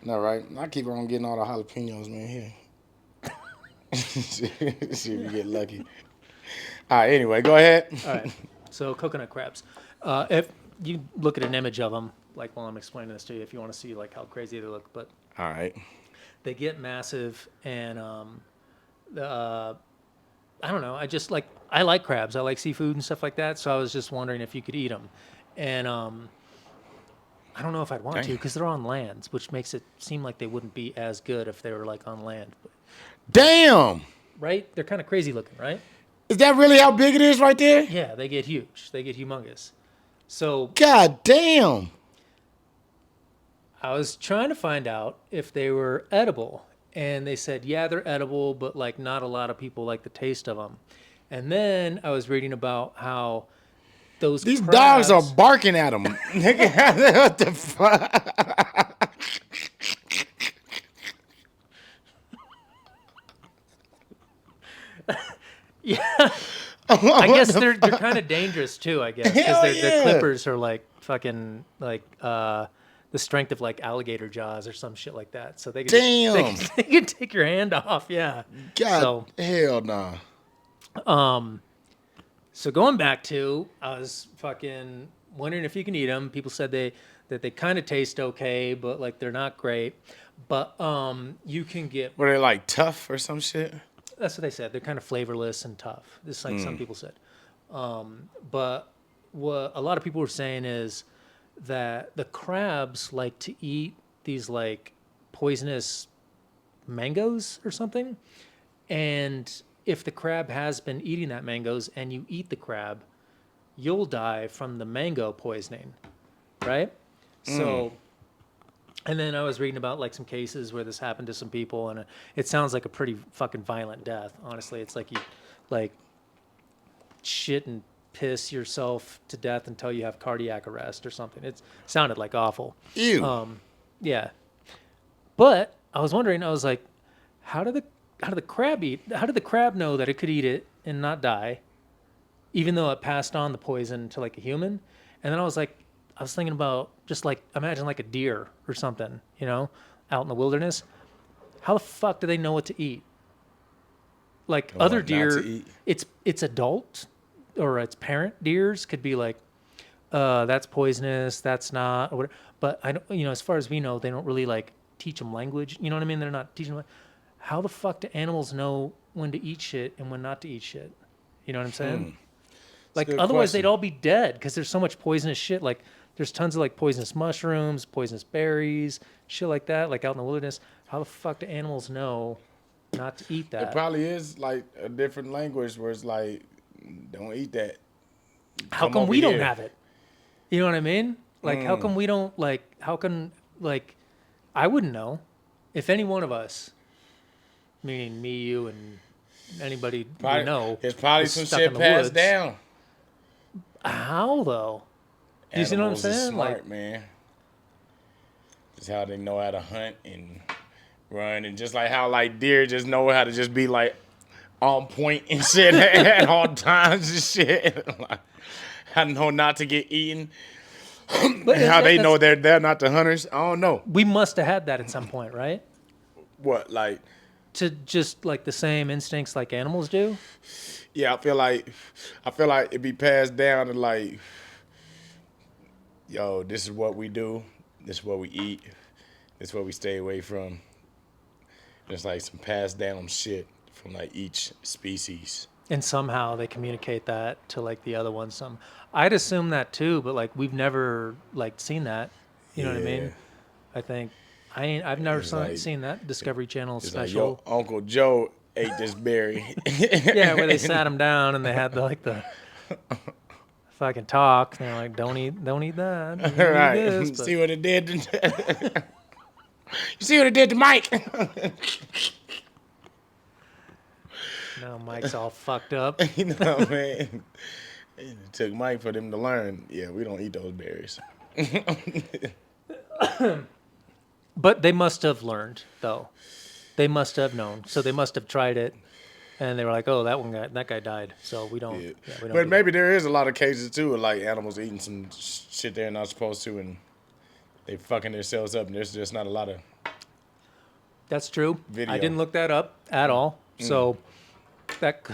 No, right? I keep on getting all the jalapenos, man. Here. See if you get lucky. All right. Anyway, go ahead. All right. So coconut crabs. If you look at an image of them, like while I'm explaining this to you, if you want to see like how crazy they look, but All right. they get massive, and I don't know. I like crabs. I like seafood and stuff like that. So I was just wondering if you could eat them, and I don't know if I'd want to because they're on lands, which makes it seem like they wouldn't be as good if they were like on land. Damn. Right? They're kind of crazy looking, right? Is that really how big it is right there? Yeah, they get huge. They get humongous. So God damn. I was trying to find out if they were edible, and they said, yeah, they're edible, but like not a lot of people like the taste of them. And then I was reading about how these dogs are crabs, barking at them. Nigga, what the fuck? I guess they're kind of dangerous too. I guess because Hell their yeah. clippers are like fucking like the strength of like alligator jaws or some shit like that. So they can Damn. they can take your hand off. Yeah. God, hell nah. So going back to, I was fucking wondering if you can eat them. People said that they kind of taste okay, but like they're not great. But you can get. Were they like tough or some shit? That's what they said. They're kind of flavorless and tough. This is like some people said. But what a lot of people were saying is that the crabs like to eat these like poisonous mangoes or something, and if the crab has been eating that mangoes and you eat the crab, you'll die from the mango poisoning, right? So, and then I was reading about like some cases where this happened to some people, and it sounds like a pretty fucking violent death. Honestly, it's like you like shit and piss yourself to death until you have cardiac arrest or something. It sounded like awful. Ew. Yeah, but I was wondering. I was like, how did the crab eat? How did the crab know that it could eat it and not die, even though it passed on the poison to like a human? And then I was thinking about just like imagine like a deer or something, out in the wilderness. How the fuck do they know what to eat? Like other what not to deer, eat? it's adult or its parent deers could be like, that's poisonous, that's not, or whatever. But I don't, as far as we know, they don't really like teach them language. You know what I mean? They're not teaching them. How the fuck do animals know when to eat shit and when not to eat shit? You know what I'm saying? Like good otherwise question. they'd all be dead because there's so much poisonous shit. Like there's tons of like poisonous mushrooms, poisonous berries, shit like that. Like out in the wilderness, how the fuck do animals know not to eat It that? probably is like a different language where it's like, don't eat that. How Come come over we don't here. have it? You know what I mean? Like how come we don't like? How can like? I wouldn't know if any one of us, meaning me, you, and anybody we know, It's probably was some stuck shit in the passed woods. down. How though? Do you see what I'm Animals is saying? smart, Like, man. Just how they know how to hunt and run, and just like how like deer just know how to just be like on point and shit at all times and shit. Like, how to know not to get eaten. but And how they know that's- they're not the hunters. I don't know. we must have had that at some point, right? What like. To just like the same instincts like animals do. Yeah, I feel like it be passed down to like, yo, this is what we do, this is what we eat, this is what we stay away from. It's like some passed down shit from like each species. And somehow they communicate that to like the other ones. I'd assume that too, but like we've never like seen that. You know what I Yeah. mean? I think I've never It's like- seen that Discovery Channel It's like, special. yo, Uncle Joe ate this berry. Yeah, where they sat him down and they had the fucking talk. They're like, don't eat that. Don't eat Right. this, but- See what it did to You see what it did to Mike? Now Mike's all fucked up. You know what I mean? It took Mike for them to learn, yeah, we don't eat those berries. But they must have learned, though. They must have known. So they must have tried it, and they were like, "Oh, that guy died." So we don't. Yeah. Yeah, we don't But do maybe there is a lot of cases too of like animals eating some shit they're not supposed to, and they fucking themselves up. And there's just not a lot of. That's true. Video. I didn't look that up at all. So that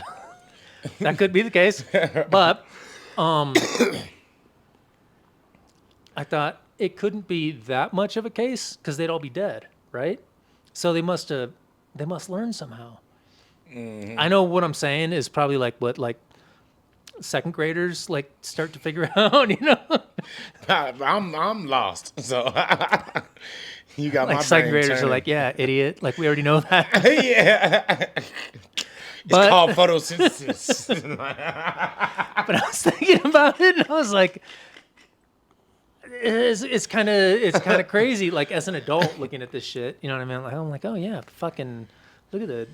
that could be the case. But I thought it couldn't be that much of a case because they'd all be dead, right? So they must learn somehow. I know what I'm saying is probably like what like second graders like start to figure out, I'm lost. So you got like my second brain graders turning. are like, yeah, idiot. Like we already know that. Yeah. It's But- called photosynthesis. But I was thinking about it, and I was like, it's kind of crazy. Like as an adult looking at this shit, you know what I mean? Like I'm like, oh yeah, fucking look at the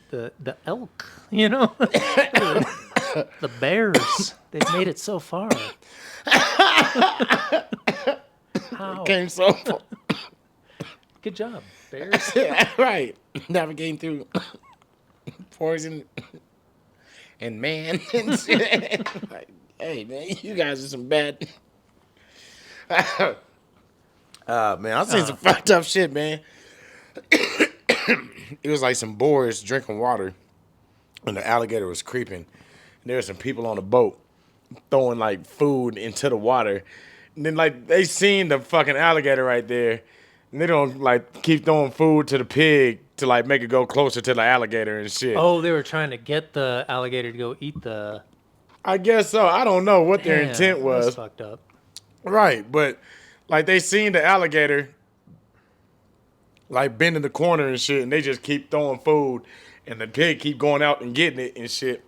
elk, the bears. They've made it so far. How? Came so far. Good job, bears. Yeah, right. Navigating through poison and man. And shit. Like, hey, man, you guys are some bad. Man, I seen some fucked up shit, man. It was like some boys drinking water, and the alligator was creeping. And there were some people on the boat throwing like food into the water. And then like they seen the fucking alligator right there. And they don't like keep throwing food to the pig to like make it go closer to the alligator and shit. Oh, they were trying to get the alligator to go eat the. I guess so. I don't know what their intent That's was. fucked up. Right, but like they seen the alligator like bending the corner and shit, and they just keep throwing food, and the pig keep going out and getting it and shit.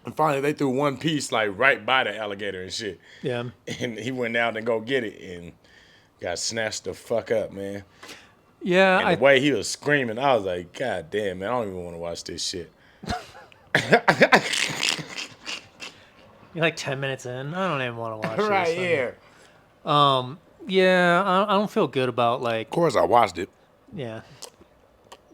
And finally, they threw one piece like right by the alligator and shit. Yeah. And he went out and go get it and got snatched the fuck up, man. Yeah. And the way he was screaming, I was like, God damn, man, I don't even want to watch this shit. You're like 10 minutes in. I don't even want to watch Right this. here. Yeah, I don't feel good about like. Of course, I watched it. Yeah.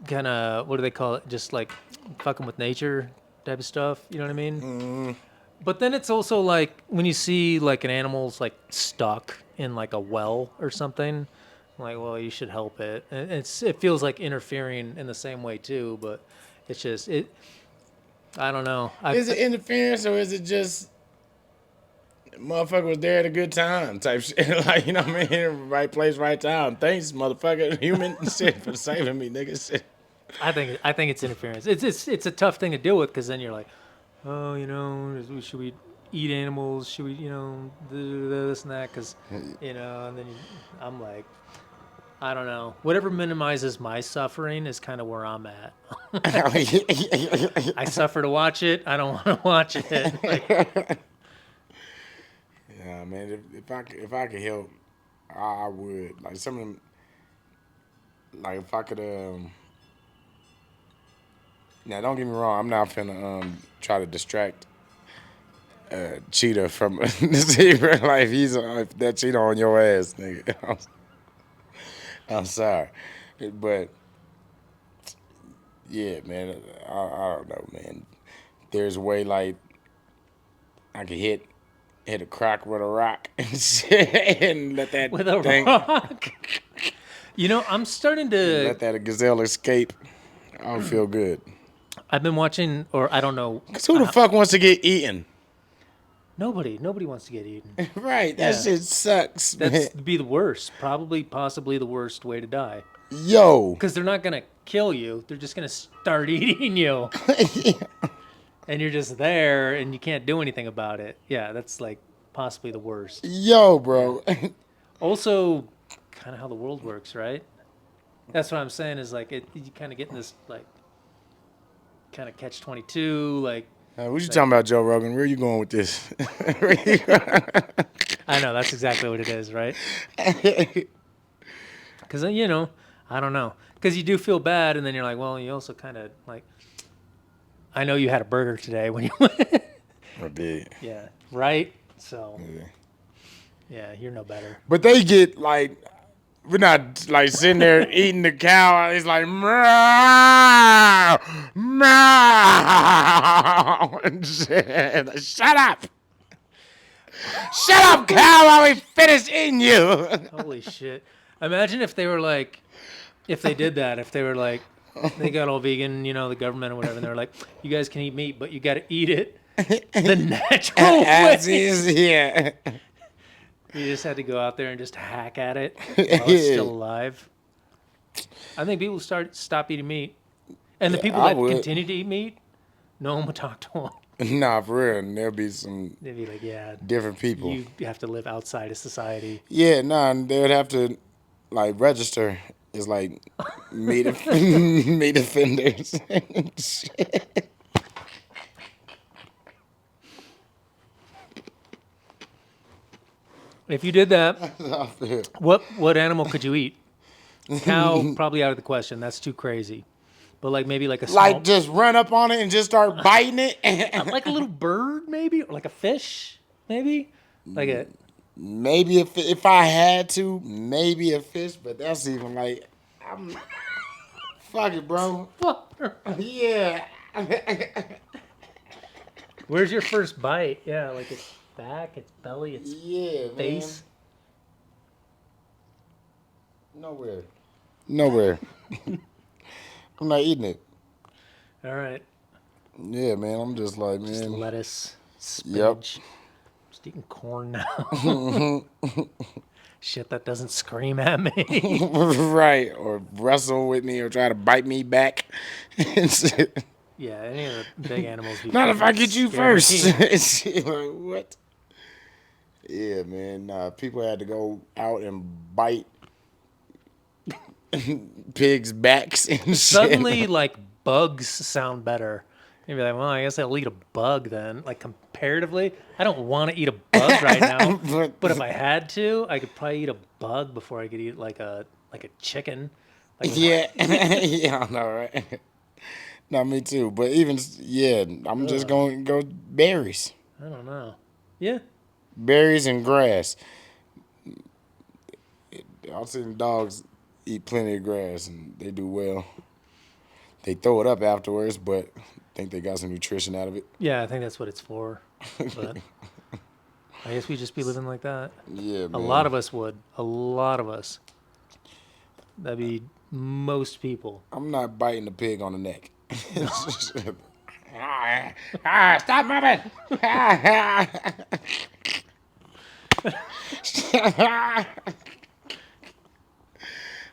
Kind of, what do they call it? Just like fucking with nature type of stuff. You know what I mean? Mm. But then it's also like when you see like an animal's like stuck in like a well or something, I'm like, well, you should help it. And it feels like interfering in the same way too, but it's just it. I don't know. Is it interference or is it just motherfucker was there at a good time type shit? Like, you know what I mean? Right place, right time. Thanks, motherfucker, human shit for saving me, nigga. Shit. I think it's interference. It's a tough thing to deal with because then you're like, oh, you know, should we eat animals? Should we, you know, do this and that? Because, you know, and then I'm like, I don't know. Whatever minimizes my suffering is kind of where I'm at. I suffer to watch it. I don't want to watch it. Like, yeah, man. If I could help, I would. Like some of them. Like if I could. Now don't get me wrong. I'm not finna try to distract Cheetah from the zebra. Like if that Cheetah on your ass, nigga. I'm sorry, but yeah, man. I don't know, man. There's a way like I could hit a crack with a rock and shit, and let that with a thing, rock. You know, I'm starting to let that gazelle escape. I don't feel good. I've been watching, or I don't know. Cause who the fuck wants to get eaten? Nobody wants to get eaten. Right, that shit sucks. That's man. be the worst, possibly the worst way to die. Yo, Because they're not gonna kill you; they're just gonna start eating you, and you're just there, and you can't do anything about it. Yeah, that's like possibly the worst. yo, bro. Also, kind of how the world works, right? That's what I'm saying. Is like you kind of get in this like kind of catch-22, like. What you talking about, Joe Rogan? Where you going with this? I know that's exactly what it is, right? Because you know, I don't know. Because you do feel bad, and then you're like, well, you also kind of like. I know you had a burger today when you went. I did. Yeah. Right. So. Yeah. Yeah, you're no better. But they get like, we're not like sitting there eating the cow. It's like, meow, meow. And shit. Shut up. Shut up, cow, while we finish eating you. Holy shit. Imagine if they were like, if they did that, if they were like, they got all vegan, you know, the government or whatever, and they're like, you guys can eat meat, but you got to eat it the natural As way. is, yeah. You just had to go out there and just hack at it while it's still alive. I think people stop eating meat. And the people that continue to eat meat, no one would talk to them. Nah, for real. And there'll be some They'd be like, yeah, different people. you have to live outside of society. Yeah, nah, they would have to like register as like meat offenders and shit. If you did that, what animal could you eat? Cow, probably out of the question. That's too crazy. But like maybe like a small, Like just run up on it and just start biting it. like a little bird, maybe, or like a fish, maybe, like a. Maybe if I had to, maybe a fish, but that's even like, fuck it, bro. Yeah. Where's your first bite? Yeah, like its back, its belly, its face. Nowhere. Nowhere. I'm not eating it. All right. Yeah, man. I'm just like, man. Just lettuce, Yep. spinach. Just eating corn now. Shit that doesn't scream at me. Right. Or wrestle with me or try to bite me back. Yeah, any of the big animals. Not if I get you scary. first. Like, what? Yeah, man. People had to go out and bite pigs' backs and shit. Suddenly, like, bugs sound better. You'd be like, well, I guess I'll eat a bug then. Like, comparatively, I don't want to eat a bug right now. But if I had to, I could probably eat a bug before I could eat like a chicken. Like, Yeah. Yeah, I know, right? No, me too. But even, yeah, I'm just going to go berries. I don't know. Yeah. Berries and grass. I've seen dogs eat plenty of grass and they do well. They throw it up afterwards, but I think they got some nutrition out of it. Yeah, I think that's what it's for. But I guess we just be living like that. Yeah, man. A lot of us would. A lot of us. That'd be most people. I'm not biting the pig on the neck. Stop moving!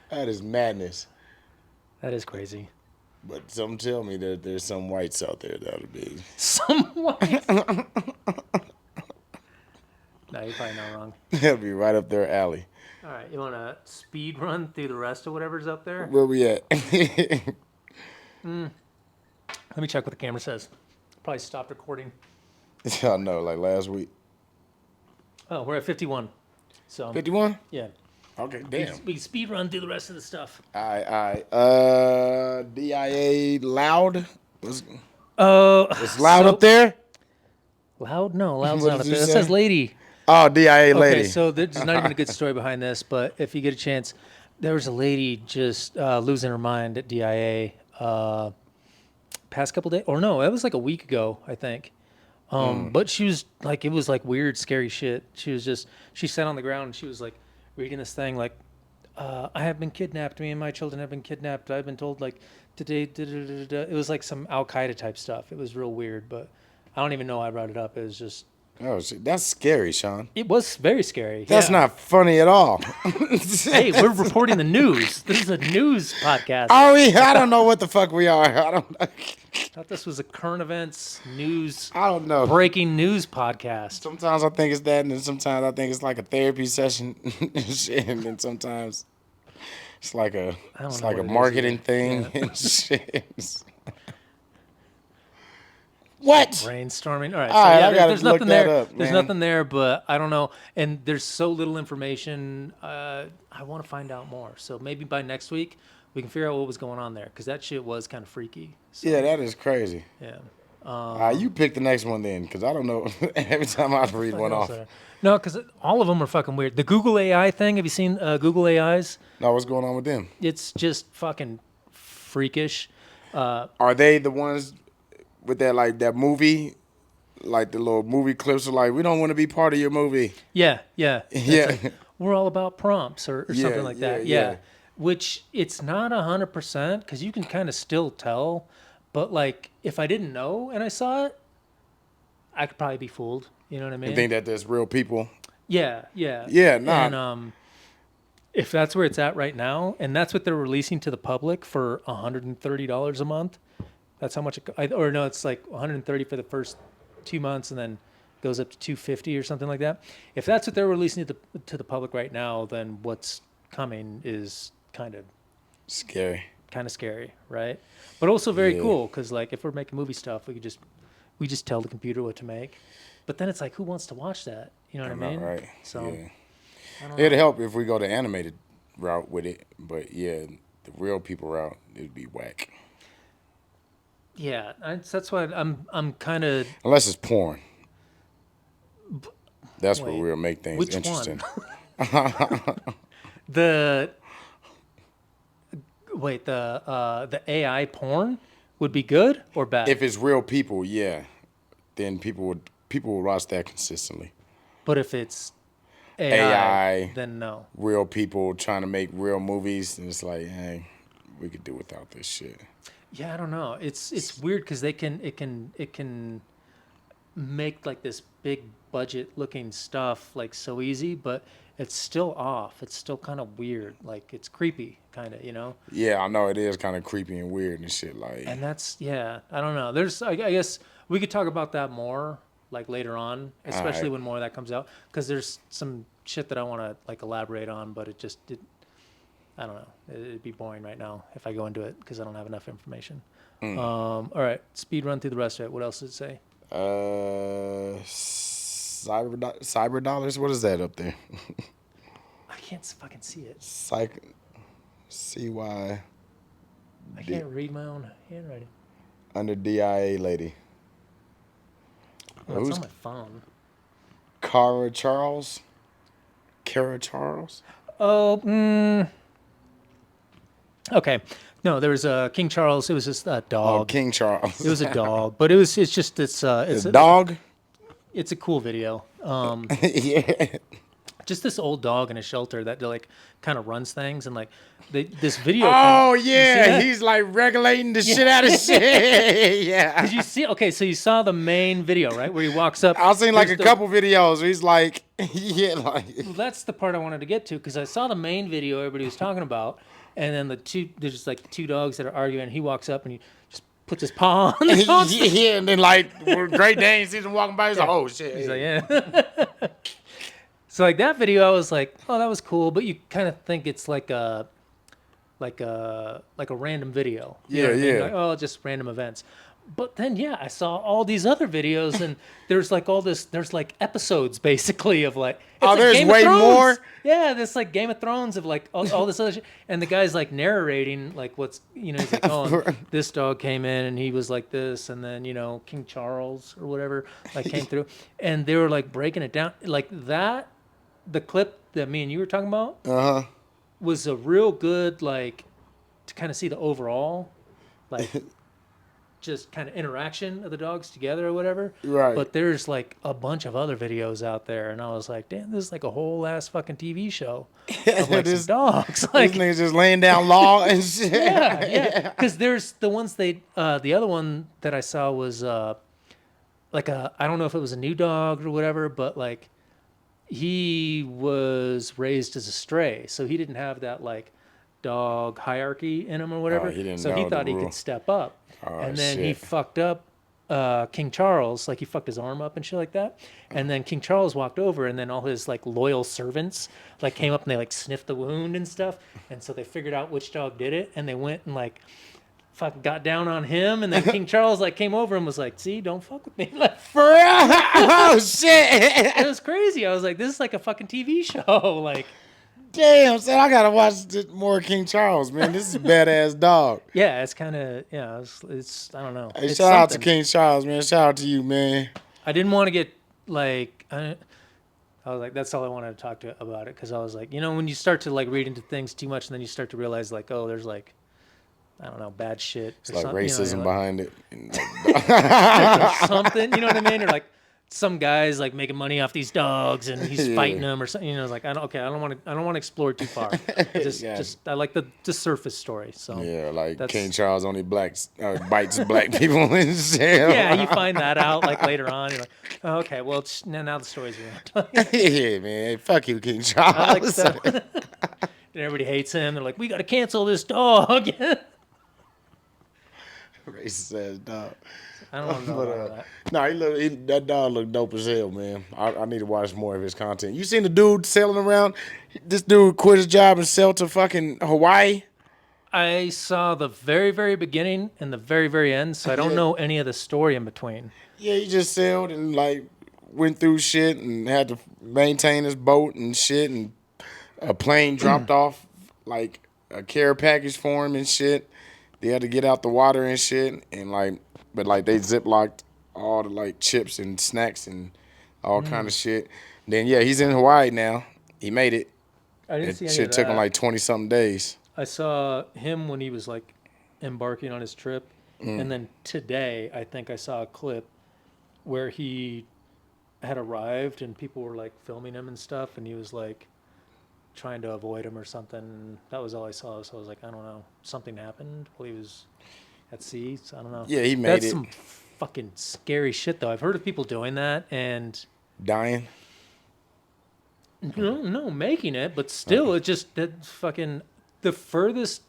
That is madness. That is crazy. But some tell me that there's some whites out there that'll be. Some whites. No, you're probably not wrong. That'll be right up their alley. All right, you want to speed run through the rest of whatever's up there? Where we at? Let me check what the camera says. Probably stopped recording. I know, like last week. Oh, we're at 51. So 51? yeah, Okay, we damn. can speed run through the rest of the stuff. All right. DIA loud. It's It's loud up there? Loud? No, loud's What not did up you there. It say? says lady. Oh, DIA lady. Okay, so there's not even a good story behind this, but if you get a chance, there was a lady just losing her mind at DIA past couple days, or no, it was like a week ago, I think. But she was like, it was like weird, scary shit. She sat on the ground and she was like reading this thing like, I have been kidnapped. Me and my children have been kidnapped. I've been told like today. It was like some Al Qaeda type stuff. It was real weird, but I don't even know why I brought it up. It was just. Oh, shit. That's scary, Sean. It was very scary. That's yeah. not funny at all. Hey, we're reporting the news. This is a news podcast. Oh, yeah, I don't know what the fuck we are. I don't know. Thought this was a current events news, I don't know. breaking news podcast. Sometimes I think it's that, and then sometimes I think it's like a therapy session, and shit, and then sometimes it's like a marketing thing and shit. What? Brainstorming. All right. So All right, yeah, I gotta there's look nothing that there. up, There's man. nothing there, but I don't know. And there's so little information. I want to find out more. So maybe by next week we can figure out what was going on there because that shit was kind of freaky. So, Yeah, that is crazy. yeah. You pick the next one then, because I don't know. Every time I read one off. No, because all of them are fucking weird. The Google AI thing. Have you seen Google AIs? No, what's going on with them? It's just fucking freakish. Are they the ones with that like that movie? Like the little movie clips are like, we don't want to be part of your movie. Yeah. It's Yeah. like, we're all about prompts or Yeah, something like that. yeah. Which it's not 100% because you can kind of still tell. But like, if I didn't know and I saw it, I could probably be fooled. You know what I mean? You think that there's real people? Yeah. Yeah, nah. And if that's where it's at right now, and that's what they're releasing to the public for $130 a month, that's how much. Or no, it's like $130 for the first 2 months, and then goes up to $250 or something like that. If that's what they're releasing to the public right now, then what's coming is kind of Scary. scary, right? But also very Yeah. cool because like if we're making movie stuff, we just tell the computer what to make. But then it's like, who wants to watch that? You know what I mean? Right. So yeah. I don't know. It'd help if we go the animated route with it, but yeah, the real people route, it'd be whack. Yeah, that's why I'm kind of. Unless it's porn. That's Wait, what will make things which interesting. The AI porn would be good or bad? If it's real people, yeah. then people would watch that consistently. But if it's AI, then no. real people trying to make real movies, and it's like, hey, we could do without this shit. Yeah, I don't know. It's weird because it can make like this big budget looking stuff like so easy, but it's still off. It's still kind of weird. Like it's creepy, kind of, you know. Yeah, I know it is kind of creepy and weird and shit. Like, And that's I don't know. I guess we could talk about that more like later on, especially right. when more of that comes out, because there's some shit that I want to like elaborate on, but I don't know. It'd be boring right now if I go into it because I don't have enough information. All right, speed run through the rest of it. What else did it say? cyber dollars. What is that up there? I can't fucking see it. CY. I can't read my own handwriting. Under DIA lady. Oh, it's on my phone. Kara Charles. Oh, okay. No, there was King Charles. It was just a dog. Oh, King Charles. It was a dog, but it's a dog. It's a cool video. Yeah. Just this old dog in a shelter that like kind of runs things, and like this video. Oh yeah, he's like regulating the shit out of shit. Yeah. Did you see? Okay, so you saw the main video, right, where he walks up. I've seen like a couple videos where he's like, yeah, like. Well, that's the part I wanted to get to because I saw the main video everybody was talking about, and then there's just like the two dogs that are arguing. And he walks up and he just puts his paw on the dog. Yeah, and then like Great Dane sees him walking by, he's like, oh shit. He's like, yeah. So like that video, I was like, oh, that was cool, but you kind of think it's like a random video. You know what I mean? Like, oh, just random events. But then I saw all these other videos, and there's like there's like episodes basically of like. Oh, like there's Game way of Thrones. more. Yeah, there's like Game of Thrones of like all this other shit, and the guy's like narrating like what's he's like, oh, this dog came in and he was like this, and then King Charles or whatever like came through, and they were like breaking it down like that. The clip that me and you were talking about was a real good, like, to kind of see the overall, like, just kind of interaction of the dogs together or whatever. Right. But there's, like, a bunch of other videos out there, and I was like, damn, this is like a whole ass fucking TV show of, like, some dogs. Like, these niggas just laying down law and shit. Yeah. Because there's the ones the other one that I saw was, like, I don't know if it was a new dog or whatever, but, like, he was raised as a stray, so he didn't have that like dog hierarchy in him or whatever. He thought he could step up, and then he fucked up King Charles, like he fucked his arm up and shit like that. And then King Charles walked over, and then all his like loyal servants like came up and they like sniffed the wound and stuff, and so they figured out which dog did it, and they went and like fucking got down on him, and then King Charles like came over and was like, "See, don't fuck with me." Like, for real? Oh shit! It was crazy. I was like, "This is like a fucking TV show." Like, damn, son, I gotta watch more King Charles, man. This is a badass dog. Yeah, it's kind of it's I don't know. Hey, shout out to King Charles, man. Shout out to you, man. I didn't want to get like I was like, that's all I wanted to talk to about it, because I was like, when you start to like read into things too much, and then you start to realize like, oh, there's like, I don't know, bad shit. It's like racism behind it. Or something, you know what I mean? Or like some guy's like making money off these dogs and he's fighting them or something. It's like I don't want to explore too far. I like the surface story. So yeah, like King Charles only bites black people in jail. Yeah, you find that out like later on. You're like, oh, okay, well now the story's around. Yeah, man, fuck you, King Charles. I like that. And everybody hates him. They're like, we got to cancel this dog. Racist ass dog. I don't know about that. No, that dog looked dope as hell, man. I need to watch more of his content. You seen the dude sailing around? This dude quit his job and sailed to fucking Hawaii. I saw the very, very beginning and the very, very end, so I don't know any of the story in between. Yeah, he just sailed and like went through shit and had to maintain his boat and shit, and a plane dropped off like a care package for him and shit. They had to get out the water and shit, and but they ziplocked all the like chips and snacks and all kind of shit. Then he's in Hawaii now. He made it. I didn't see any shit of that. Took him like 20-something days. I saw him when he was like embarking on his trip, and then today I think I saw a clip where he had arrived and people were like filming him and stuff, and he was like trying to avoid him or something. That was all I saw. So I was like, I don't know, something happened while he was at sea. So I don't know. Yeah, he made That's it. some fucking scary shit, though. I've heard of people doing that and Dying. no, making it, but still, it just that fucking the furthest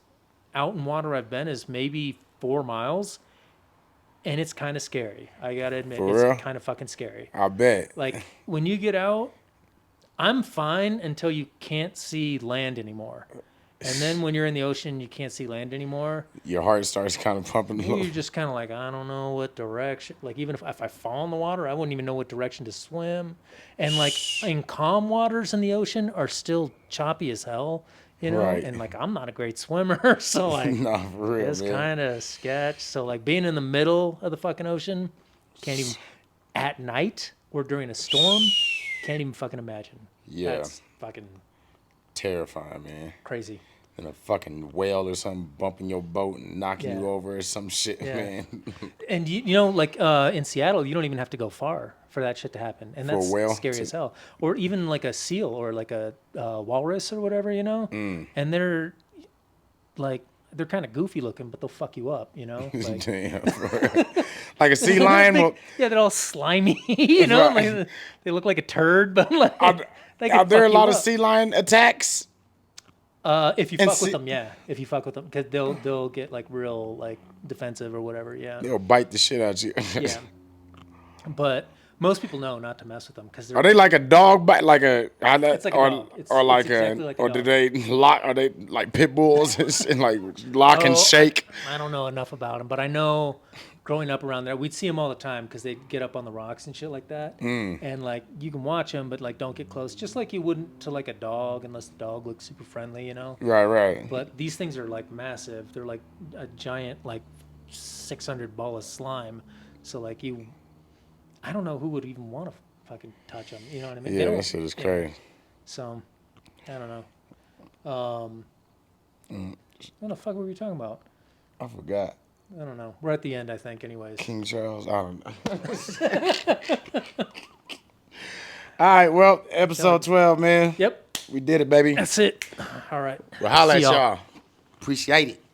out in water I've been is maybe 4 miles, and it's kind of scary. I gotta admit, For real? it's kind of fucking scary. I bet. Like when you get out, I'm fine until you can't see land anymore. And then when you're in the ocean, you can't see land anymore. Your heart starts kind of pumping. You're just kind of like, I don't know what direction. Like even if I fall in the water, I wouldn't even know what direction to swim. And like in calm waters in the ocean are still choppy as hell, you know. Right. And like I'm not a great swimmer, so like Nah, for real, it's man. kind of sketch. So like being in the middle of the fucking ocean, can't even at night or during a storm, can't even fucking imagine. Yeah. That's fucking Terrifying, man. crazy. And a fucking whale or something bumping your boat and knocking Yeah. you over or some shit, Yeah. man. And you know, like in Seattle, you don't even have to go far for that shit to happen, and For a that's whale? scary as hell. Or even like a seal or like a walrus or whatever, you know. And they're like they're kind of goofy looking, but they'll fuck you up, you know. Like, Damn. Like a sea lion. Well, yeah, they're all slimy, you know. Right. Like, they look like a turd, but like they can are there a fuck you lot of up. sea lion attacks? If you and fuck with see- them, yeah. If you fuck with them, because they'll get like real like defensive or whatever, yeah. They'll bite the shit out you. Yeah. But most people know not to mess with them because Are they like a dog bite, like a, It's like a or, dog. It's- or like it's exactly like a or do dog. they lock? Are they like pit bulls and like lock and Oh, shake? I don't know enough about them, but I know growing up around there, we'd see them all the time because they get up on the rocks and shit like that. And like you can watch them, but like don't get close, just like you wouldn't to like a dog unless the dog looks super friendly, you know. Right. But these things are like massive. They're like a giant like 600 ball of slime. So like I don't know who would even want to fucking touch them. You know what I mean? They Yeah, don't- that shit is yeah. crazy. So I don't know. What the fuck were we talking about? I forgot. I don't know. We're at the end, I think, anyways. King Charles. I don't know. All right, well, episode 12, man. Yep. We did it, baby. That's it. All right. Well, holla See at y'all. y'all. Appreciate it.